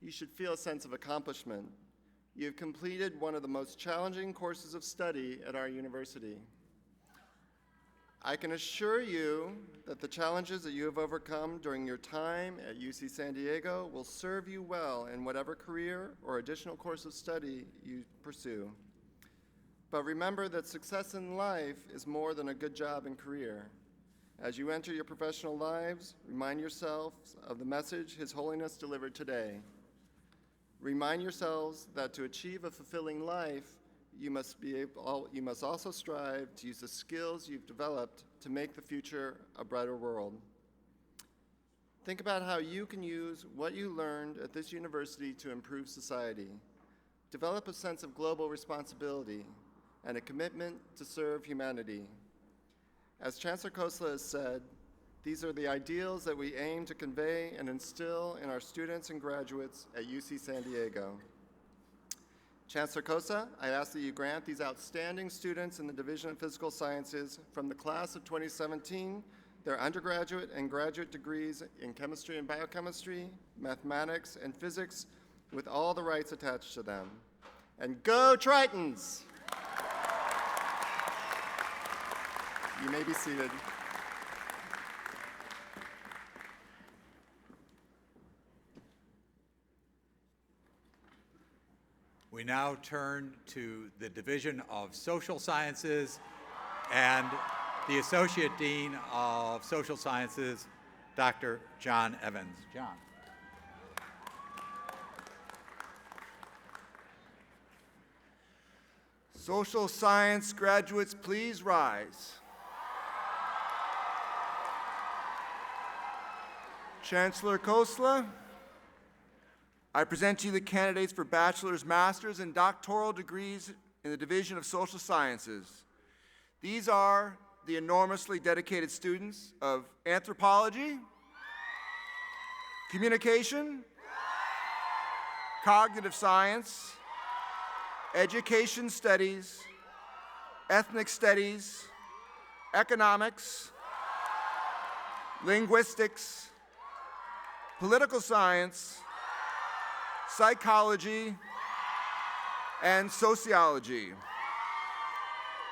You should feel a sense of accomplishment. You have completed one of the most challenging courses of study at our university. I can assure you that the challenges that you have overcome during your time at UC San Diego will serve you well in whatever career or additional course of study you pursue. But remember that success in life is more than a good job and career. As you enter your professional lives, remind yourselves of the message His Holiness delivered today. Remind yourselves that to achieve a fulfilling life, you must also strive to use the skills you've developed to make the future a brighter world. Think about how you can use what you learned at this university to improve society. Develop a sense of global responsibility and a commitment to serve humanity. As Chancellor Khosla has said, these are the ideals that we aim to convey and instill in our students and graduates at UC San Diego. Chancellor Khosla, I ask that you grant these outstanding students in the Division of Physical Sciences from the class of 2017 their undergraduate and graduate degrees in chemistry and biochemistry, mathematics, and physics with all the rights attached to them. And go Tritons! You may be seated. We now turn to the Division of Social Sciences and the Associate Dean of Social Sciences, Dr. John Evans. John. Social science graduates, please rise. Chancellor Khosla, I present to you the candidates for bachelor's, master's, and doctoral degrees in the Division of Social Sciences. These are the enormously dedicated students of anthropology, communication, cognitive science, education studies, ethnic studies, economics, linguistics, political science, psychology, and sociology.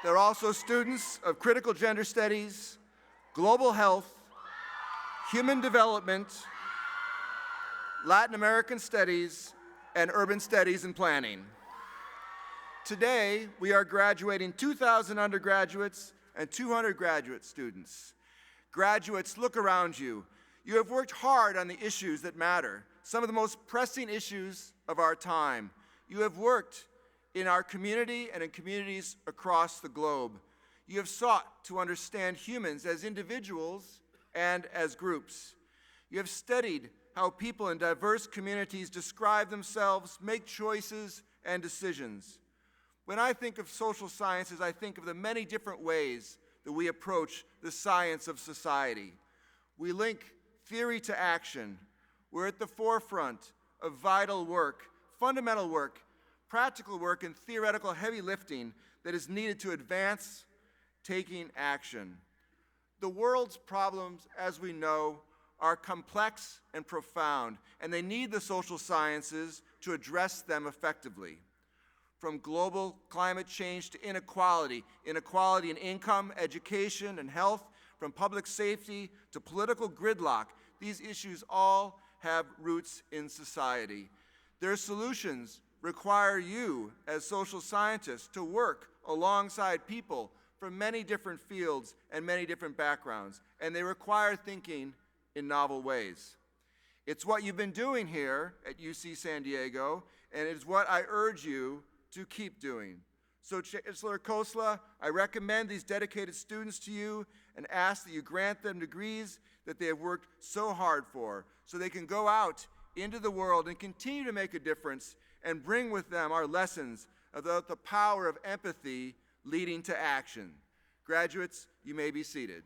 They're also students of critical gender studies, global health, human development, Latin American studies, and urban studies and planning. Today, we are graduating 2,000 undergraduates and 200 graduate students. Graduates, look around you. You have worked hard on the issues that matter, some of the most pressing issues of our time. You have worked in our community and in communities across the globe. You have sought to understand humans as individuals and as groups. You have studied how people in diverse communities describe themselves, make choices, and decisions. When I think of social sciences, I think of the many different ways that we approach the science of society. We link theory to action. We're at the forefront of vital work, fundamental work, practical work, and theoretical heavy lifting that is needed to advance taking action. The world's problems, as we know, are complex and profound, and they need the social sciences to address them effectively. From global climate change to inequality in income, education, and health, from public safety to political gridlock, these issues all have roots in society. Their solutions require you, as social scientists, to work alongside people from many different fields and many different backgrounds, and they require thinking in novel ways. It's what you've been doing here at UC San Diego, and it's what I urge you to keep doing. So Chancellor Khosla, I recommend these dedicated students to you and ask that you grant them degrees that they have worked so hard for, so they can go out into the world and continue to make a difference and bring with them our lessons about the power of empathy leading to action. Graduates, you may be seated.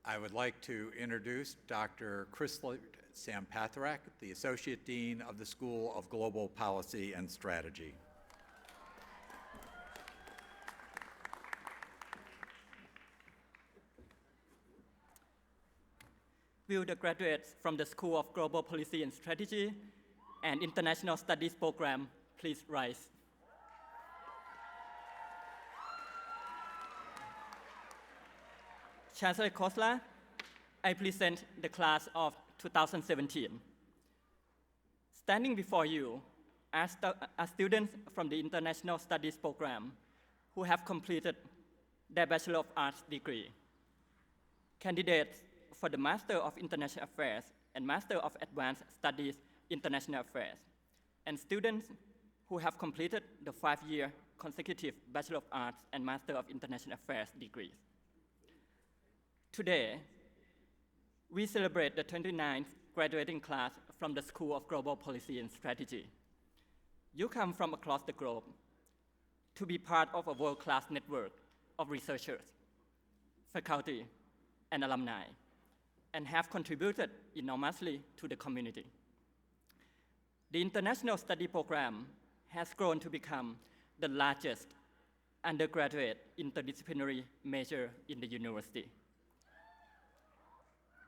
I would like to introduce Dr. Chrysler Sampatharak, the Associate Dean of the School of Global Policy and Strategy. Will the graduates from the School of Global Policy and Strategy and International Studies program please rise? Chancellor Khosla, I present the class of 2017. Standing before you are students from the International Studies program who have completed their Bachelor of Arts degree, candidates for the Master of International Affairs and Master of Advanced Studies International Affairs, and students who have completed the 5-year consecutive Bachelor of Arts and Master of International Affairs degrees. Today, we celebrate the 29th graduating class from the School of Global Policy and Strategy. You come from across the globe to be part of a world-class network of researchers, faculty, and alumni, and have contributed enormously to the community. The International Study Program has grown to become the largest undergraduate interdisciplinary major in the university.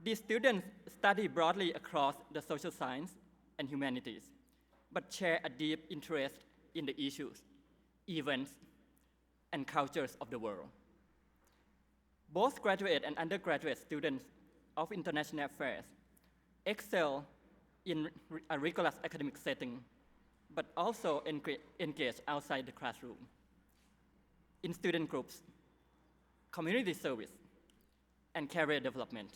These students study broadly across the social science and humanities, but share a deep interest in the issues, events, and cultures of the world. Both graduate and undergraduate students of international affairs excel in a rigorous academic setting, but also engage outside the classroom, in student groups, community service, and career development.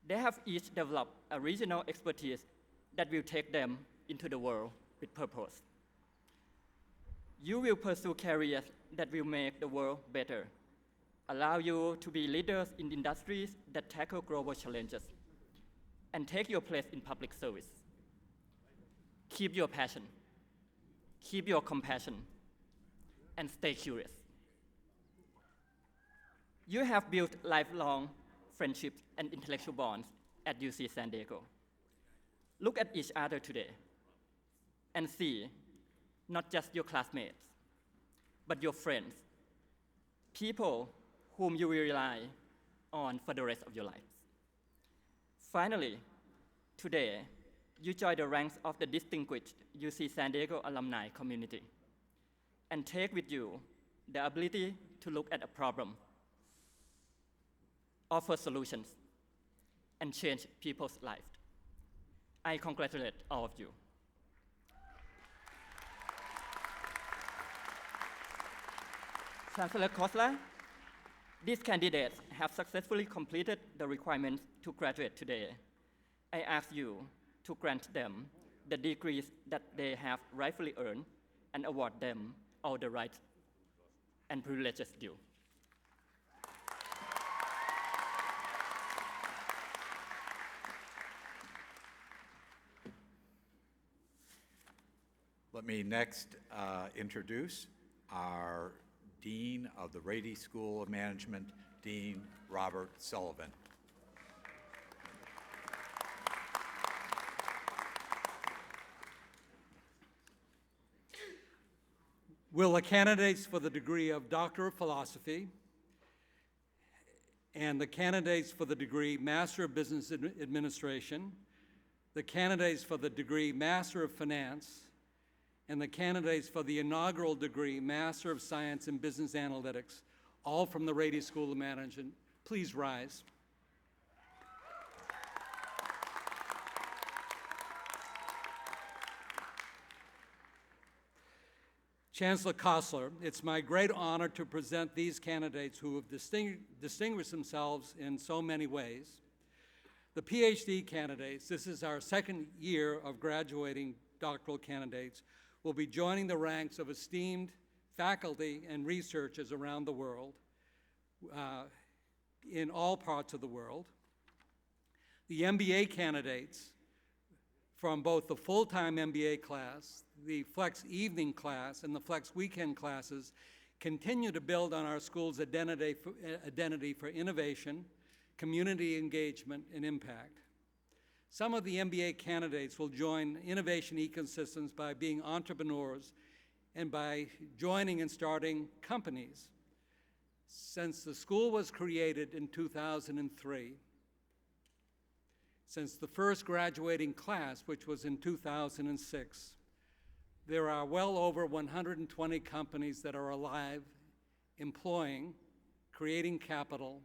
They have each developed a regional expertise that will take them into the world with purpose. You will pursue careers that will make the world better, allow you to be leaders in industries that tackle global challenges, and take your place in public service. Keep your passion, keep your compassion, and stay curious. You have built lifelong friendships and intellectual bonds at UC San Diego. Look at each other today and see not just your classmates, but your friends, people whom you will rely on for the rest of your lives. Finally, today, you join the ranks of the distinguished UC San Diego alumni community and take with you the ability to look at a problem, offer solutions, and change people's lives. I congratulate all of you. Chancellor Khosla, these candidates have successfully completed the requirements to graduate today. I ask you to grant them the degrees that they have rightfully earned and award them all the rights and privileges due. Let me next introduce our Dean of the Rady School of Management, Dean Robert Sullivan. Will the candidates for the degree of Doctor of Philosophy and the candidates for the degree Master of Business Administration, the candidates for the degree Master of Finance, and the candidates for the inaugural degree Master of Science in Business Analytics, all from the Rady School of Management, please rise. Chancellor Kostler, it's my great honor to present these candidates who have distinguished themselves in so many ways. The PhD candidates, this is our second year of graduating doctoral candidates, will be joining the ranks of esteemed faculty and researchers around the world, in all parts of the world. The MBA candidates from both the full-time MBA class, the Flex Evening class, and the Flex Weekend classes continue to build on our school's identity for innovation, community engagement, and impact. Some of the MBA candidates will join innovation ecosystems by being entrepreneurs and by joining and starting companies. Since the school was created in 2003, since the first graduating class, which was in 2006, there are well over 120 companies that are alive, employing, creating capital,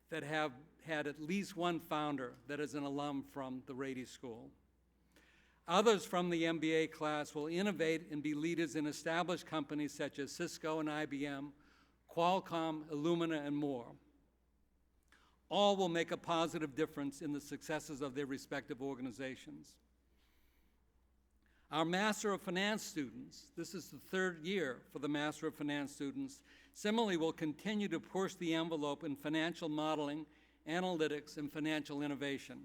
that have had at least one founder that is an alum from the Rady School. Others from the MBA class will innovate and be leaders in established companies such as Cisco and IBM, Qualcomm, Illumina, and more. All will make a positive difference in the successes of their respective organizations. Our Master of Finance students, this is the third year for the Master of Finance students, similarly will continue to push the envelope in financial modeling, analytics, and financial innovation.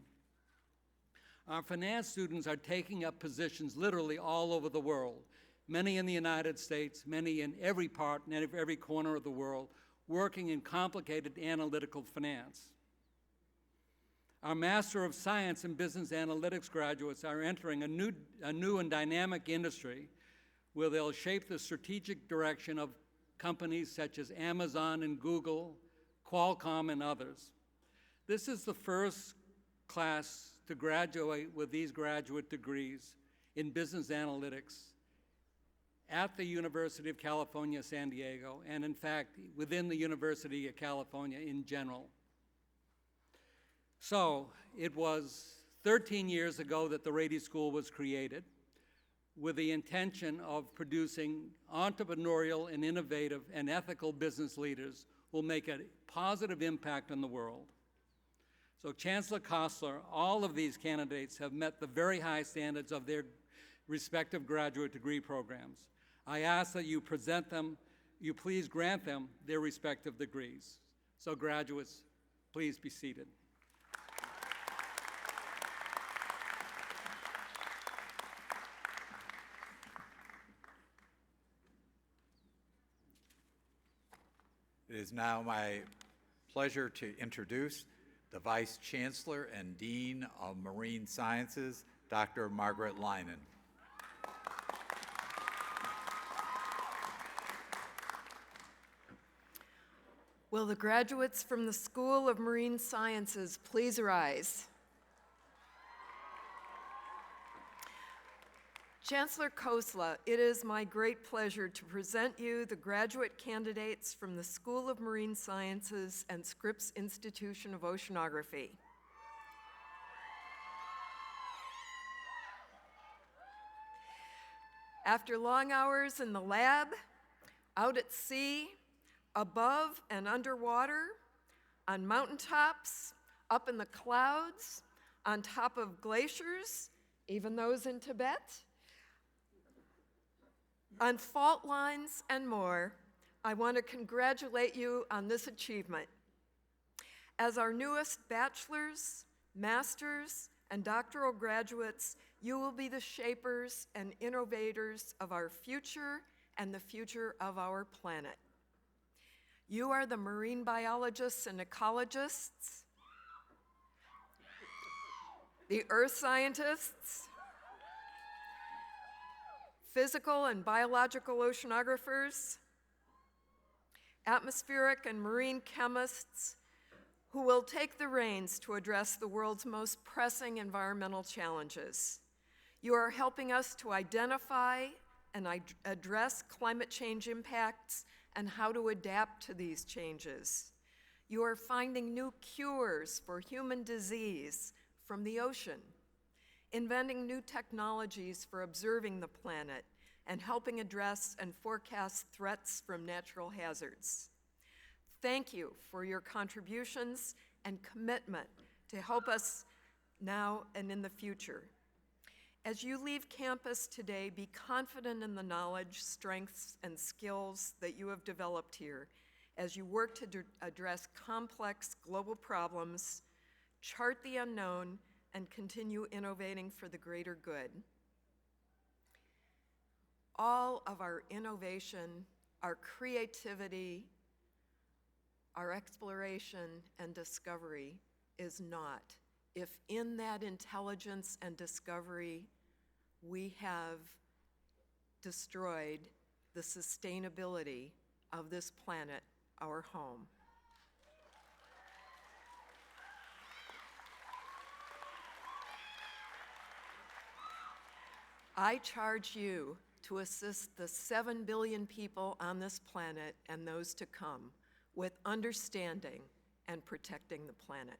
Our finance students are taking up positions literally all over the world, many in the United States, many in every part and every corner of the world, working in complicated analytical finance. Our Master of Science and Business Analytics graduates are entering a new and dynamic industry where they'll shape the strategic direction of companies such as Amazon and Google, Qualcomm, and others. This is the first class to graduate with these graduate degrees in business analytics at the University of California, San Diego, and in fact, within the University of California in general. So, it was 13 years ago that the Rady School was created with the intention of producing entrepreneurial and innovative and ethical business leaders who will make a positive impact on the world. So Chancellor Kostler, all of these candidates have met the very high standards of their respective graduate degree programs. I ask that you please grant them their respective degrees. So graduates, please be seated. It is now my pleasure to introduce the Vice Chancellor and Dean of Marine Sciences, Dr. Margaret Leinen. Will the graduates from the School of Marine Sciences please rise? Chancellor Kostler, it is my great pleasure to present you the graduate candidates from the School of Marine Sciences and Scripps Institution of Oceanography. After long hours in the lab, out at sea, above and underwater, on mountaintops, up in the clouds, on top of glaciers, even those in Tibet, on fault lines and more, I want to congratulate you on this achievement. As our newest bachelor's, master's, and doctoral graduates, you will be the shapers and innovators of our future and the future of our planet. You are the marine biologists and ecologists, the earth scientists, physical and biological oceanographers, atmospheric and marine chemists who will take the reins to address the world's most pressing environmental challenges. You are helping us to identify and address climate change impacts and how to adapt to these changes. You are finding new cures for human disease from the ocean, inventing new technologies for observing the planet, and helping address and forecast threats from natural hazards. Thank you for your contributions and commitment to help us now and in the future. As you leave campus today, be confident in the knowledge, strengths, and skills that you have developed here as you work to address complex global problems, chart the unknown, and continue innovating for the greater good. All of our innovation, our creativity, our exploration and discovery is not if in that intelligence and discovery we have destroyed the sustainability of this planet, our home. I charge you to assist the 7 billion people on this planet and those to come with understanding and protecting the planet.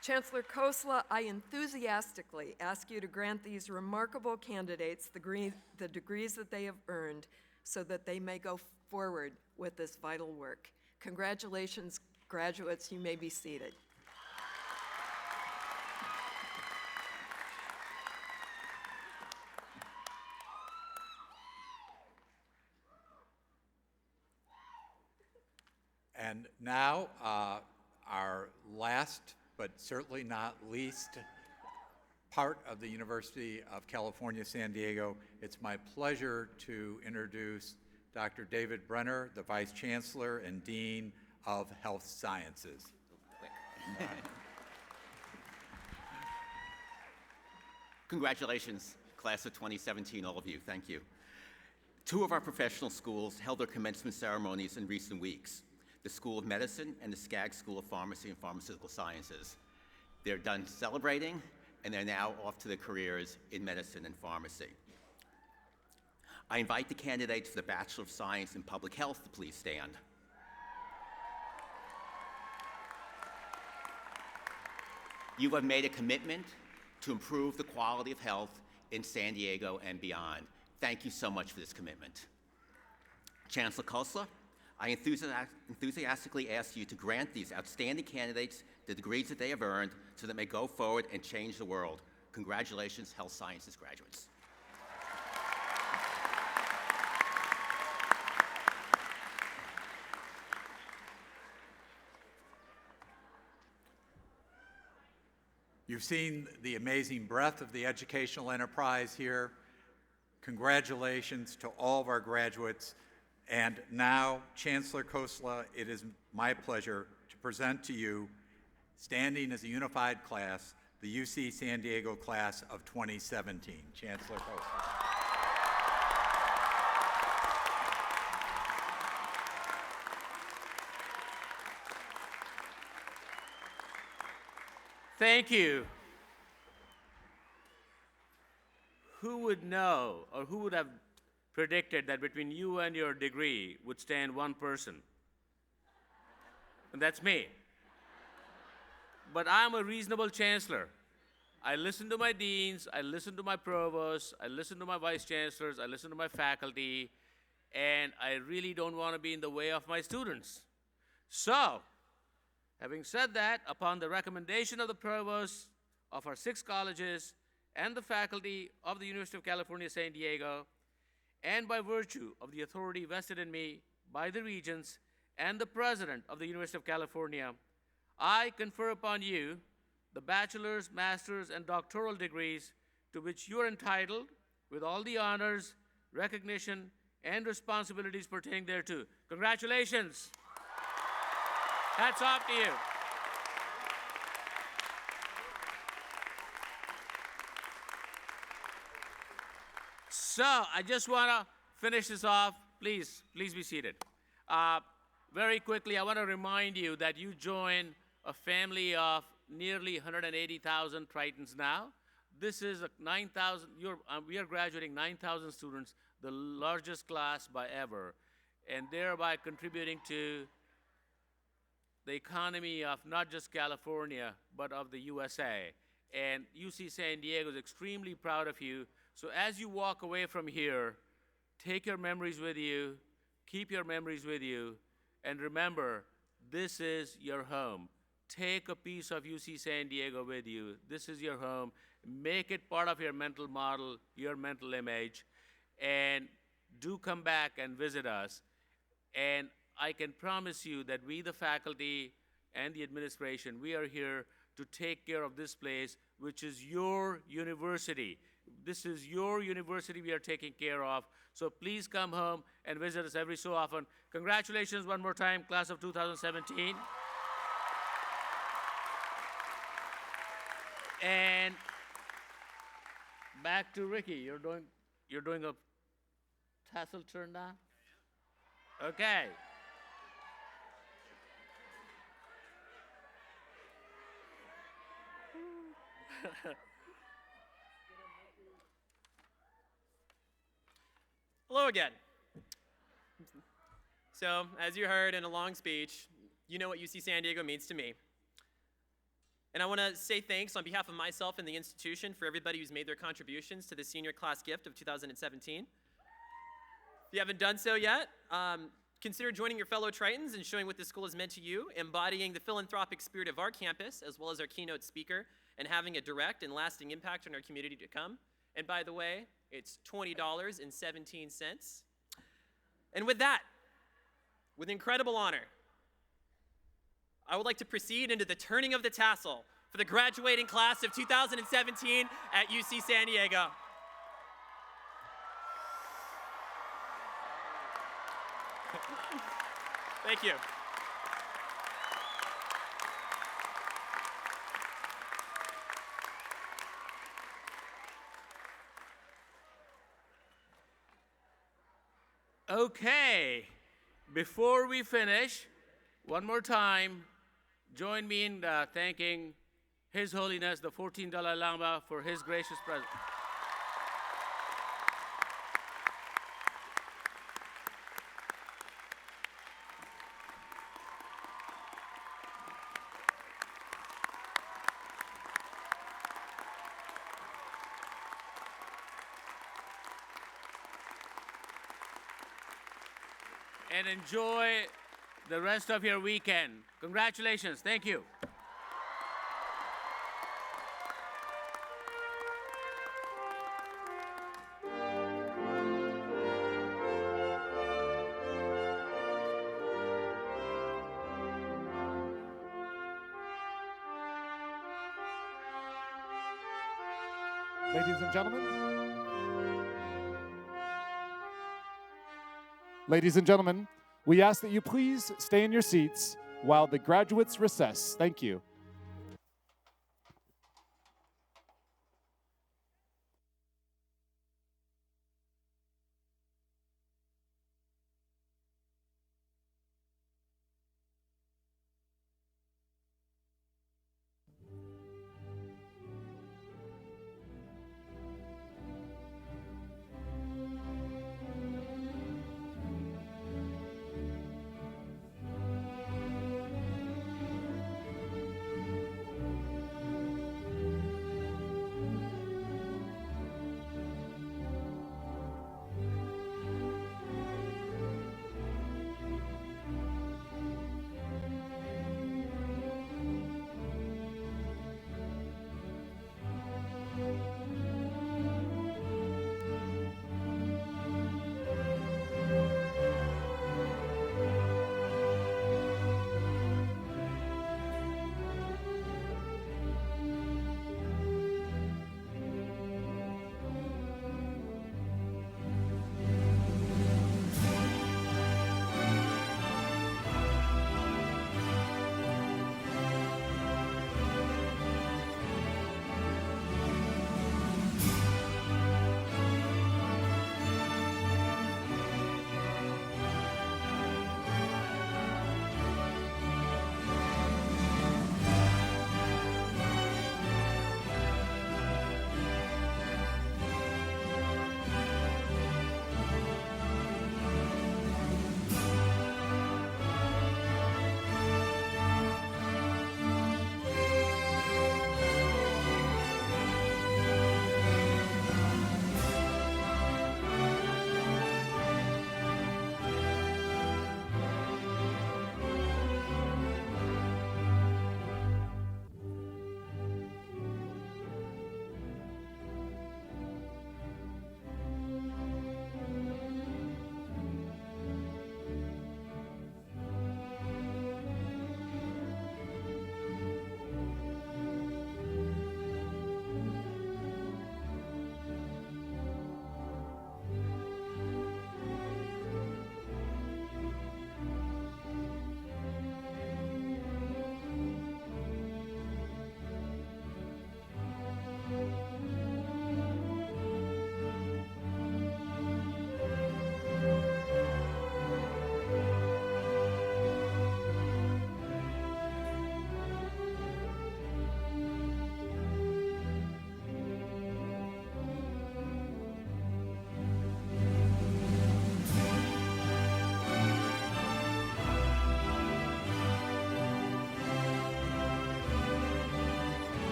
Chancellor Khosla, I enthusiastically ask you to grant these remarkable candidates the degrees that they have earned so that they may go forward with this vital work. Congratulations, graduates. You may be seated. And now, our last, but certainly not least, part of the University of California, San Diego. It's my pleasure to introduce Dr. David Brenner, the Vice Chancellor and Dean of Health Sciences. Congratulations, class of 2017, all of you. Thank you. Two of our professional schools held their commencement ceremonies in recent weeks, the School of Medicine and the Skaggs School of Pharmacy and Pharmaceutical Sciences. They're done celebrating, and they're now off to their careers in medicine and pharmacy. I invite the candidates for the Bachelor of Science in Public Health to please stand. You have made a commitment to improve the quality of health in San Diego and beyond. Thank you so much for this commitment. Chancellor Khosla, I enthusiastically ask you to grant these outstanding candidates the degrees that they have earned so that they may go forward and change the world. Congratulations, health sciences graduates. You've seen the amazing breadth of the educational enterprise here. Congratulations to all of our graduates. And now, Chancellor Khosla, it is my pleasure to present to you, standing as a unified class, the UC San Diego class of 2017. Chancellor Khosla. Thank you. Who would know, or who would have predicted that between you and your degree would stand one person? And that's me. But I'm a reasonable chancellor. I listen to my deans, I listen to my provosts, I listen to my vice chancellors, I listen to my faculty, and I really don't want to be in the way of my students. So, having said that, upon the recommendation of the provosts of our 6 colleges and the faculty of the University of California, San Diego, and by virtue of the authority vested in me by the regents and the President of the University of California, I confer upon you the bachelor's, master's, and doctoral degrees to which you are entitled with all the honors, recognition, and responsibilities pertaining thereto. Congratulations. Hats off to you. So I just want to finish this off. Please be seated. Very quickly, I want to remind you that you join a family of nearly 180,000 Tritons now. This is a 9,000, we are graduating 9,000 students, the largest class by ever, and thereby contributing to the economy of not just California, but of the USA. And UC San Diego is extremely proud of you. So as you walk away from here, take your memories with you, keep your memories with you, and remember, this is your home. Take a piece of UC San Diego with you. This is your home. Make it part of your mental model, your mental image, and do come back and visit us. And I can promise you that we, the faculty and the administration, we are here to take care of this place, which is your university. This is your university we are taking care of. So please come home and visit us every so often. Congratulations one more time, class of 2017. And back to Ricky. You're doing a tassel turn now? Okay. Hello again. So, as you heard in a long speech, you know what UC San Diego means to me. And I want to say thanks on behalf of myself and the institution for everybody who's made their contributions to the senior class gift of 2017. If you haven't done so yet, consider joining your fellow Tritons and showing what this school has meant to you, embodying the philanthropic spirit of our campus, as well as our keynote speaker, and having a direct and lasting impact on our community to come. And by the way, it's $20.17. And with that, with incredible honor, I would like to proceed into the turning of the tassel for the graduating class of 2017 at UC San Diego. Thank you. Okay, before we finish, one more time, join me in thanking His Holiness, the 14th Dalai Lama, for his gracious presence. And enjoy the rest of your weekend. Congratulations. Thank you. Ladies and gentlemen. Ladies and gentlemen, we ask that you please stay in your seats while the graduates recess. Thank you.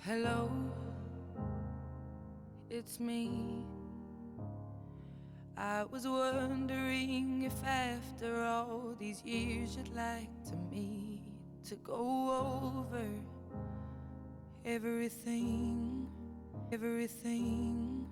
Hello, it's me. I was wondering if after all these years you'd like to meet to go over everything, everything.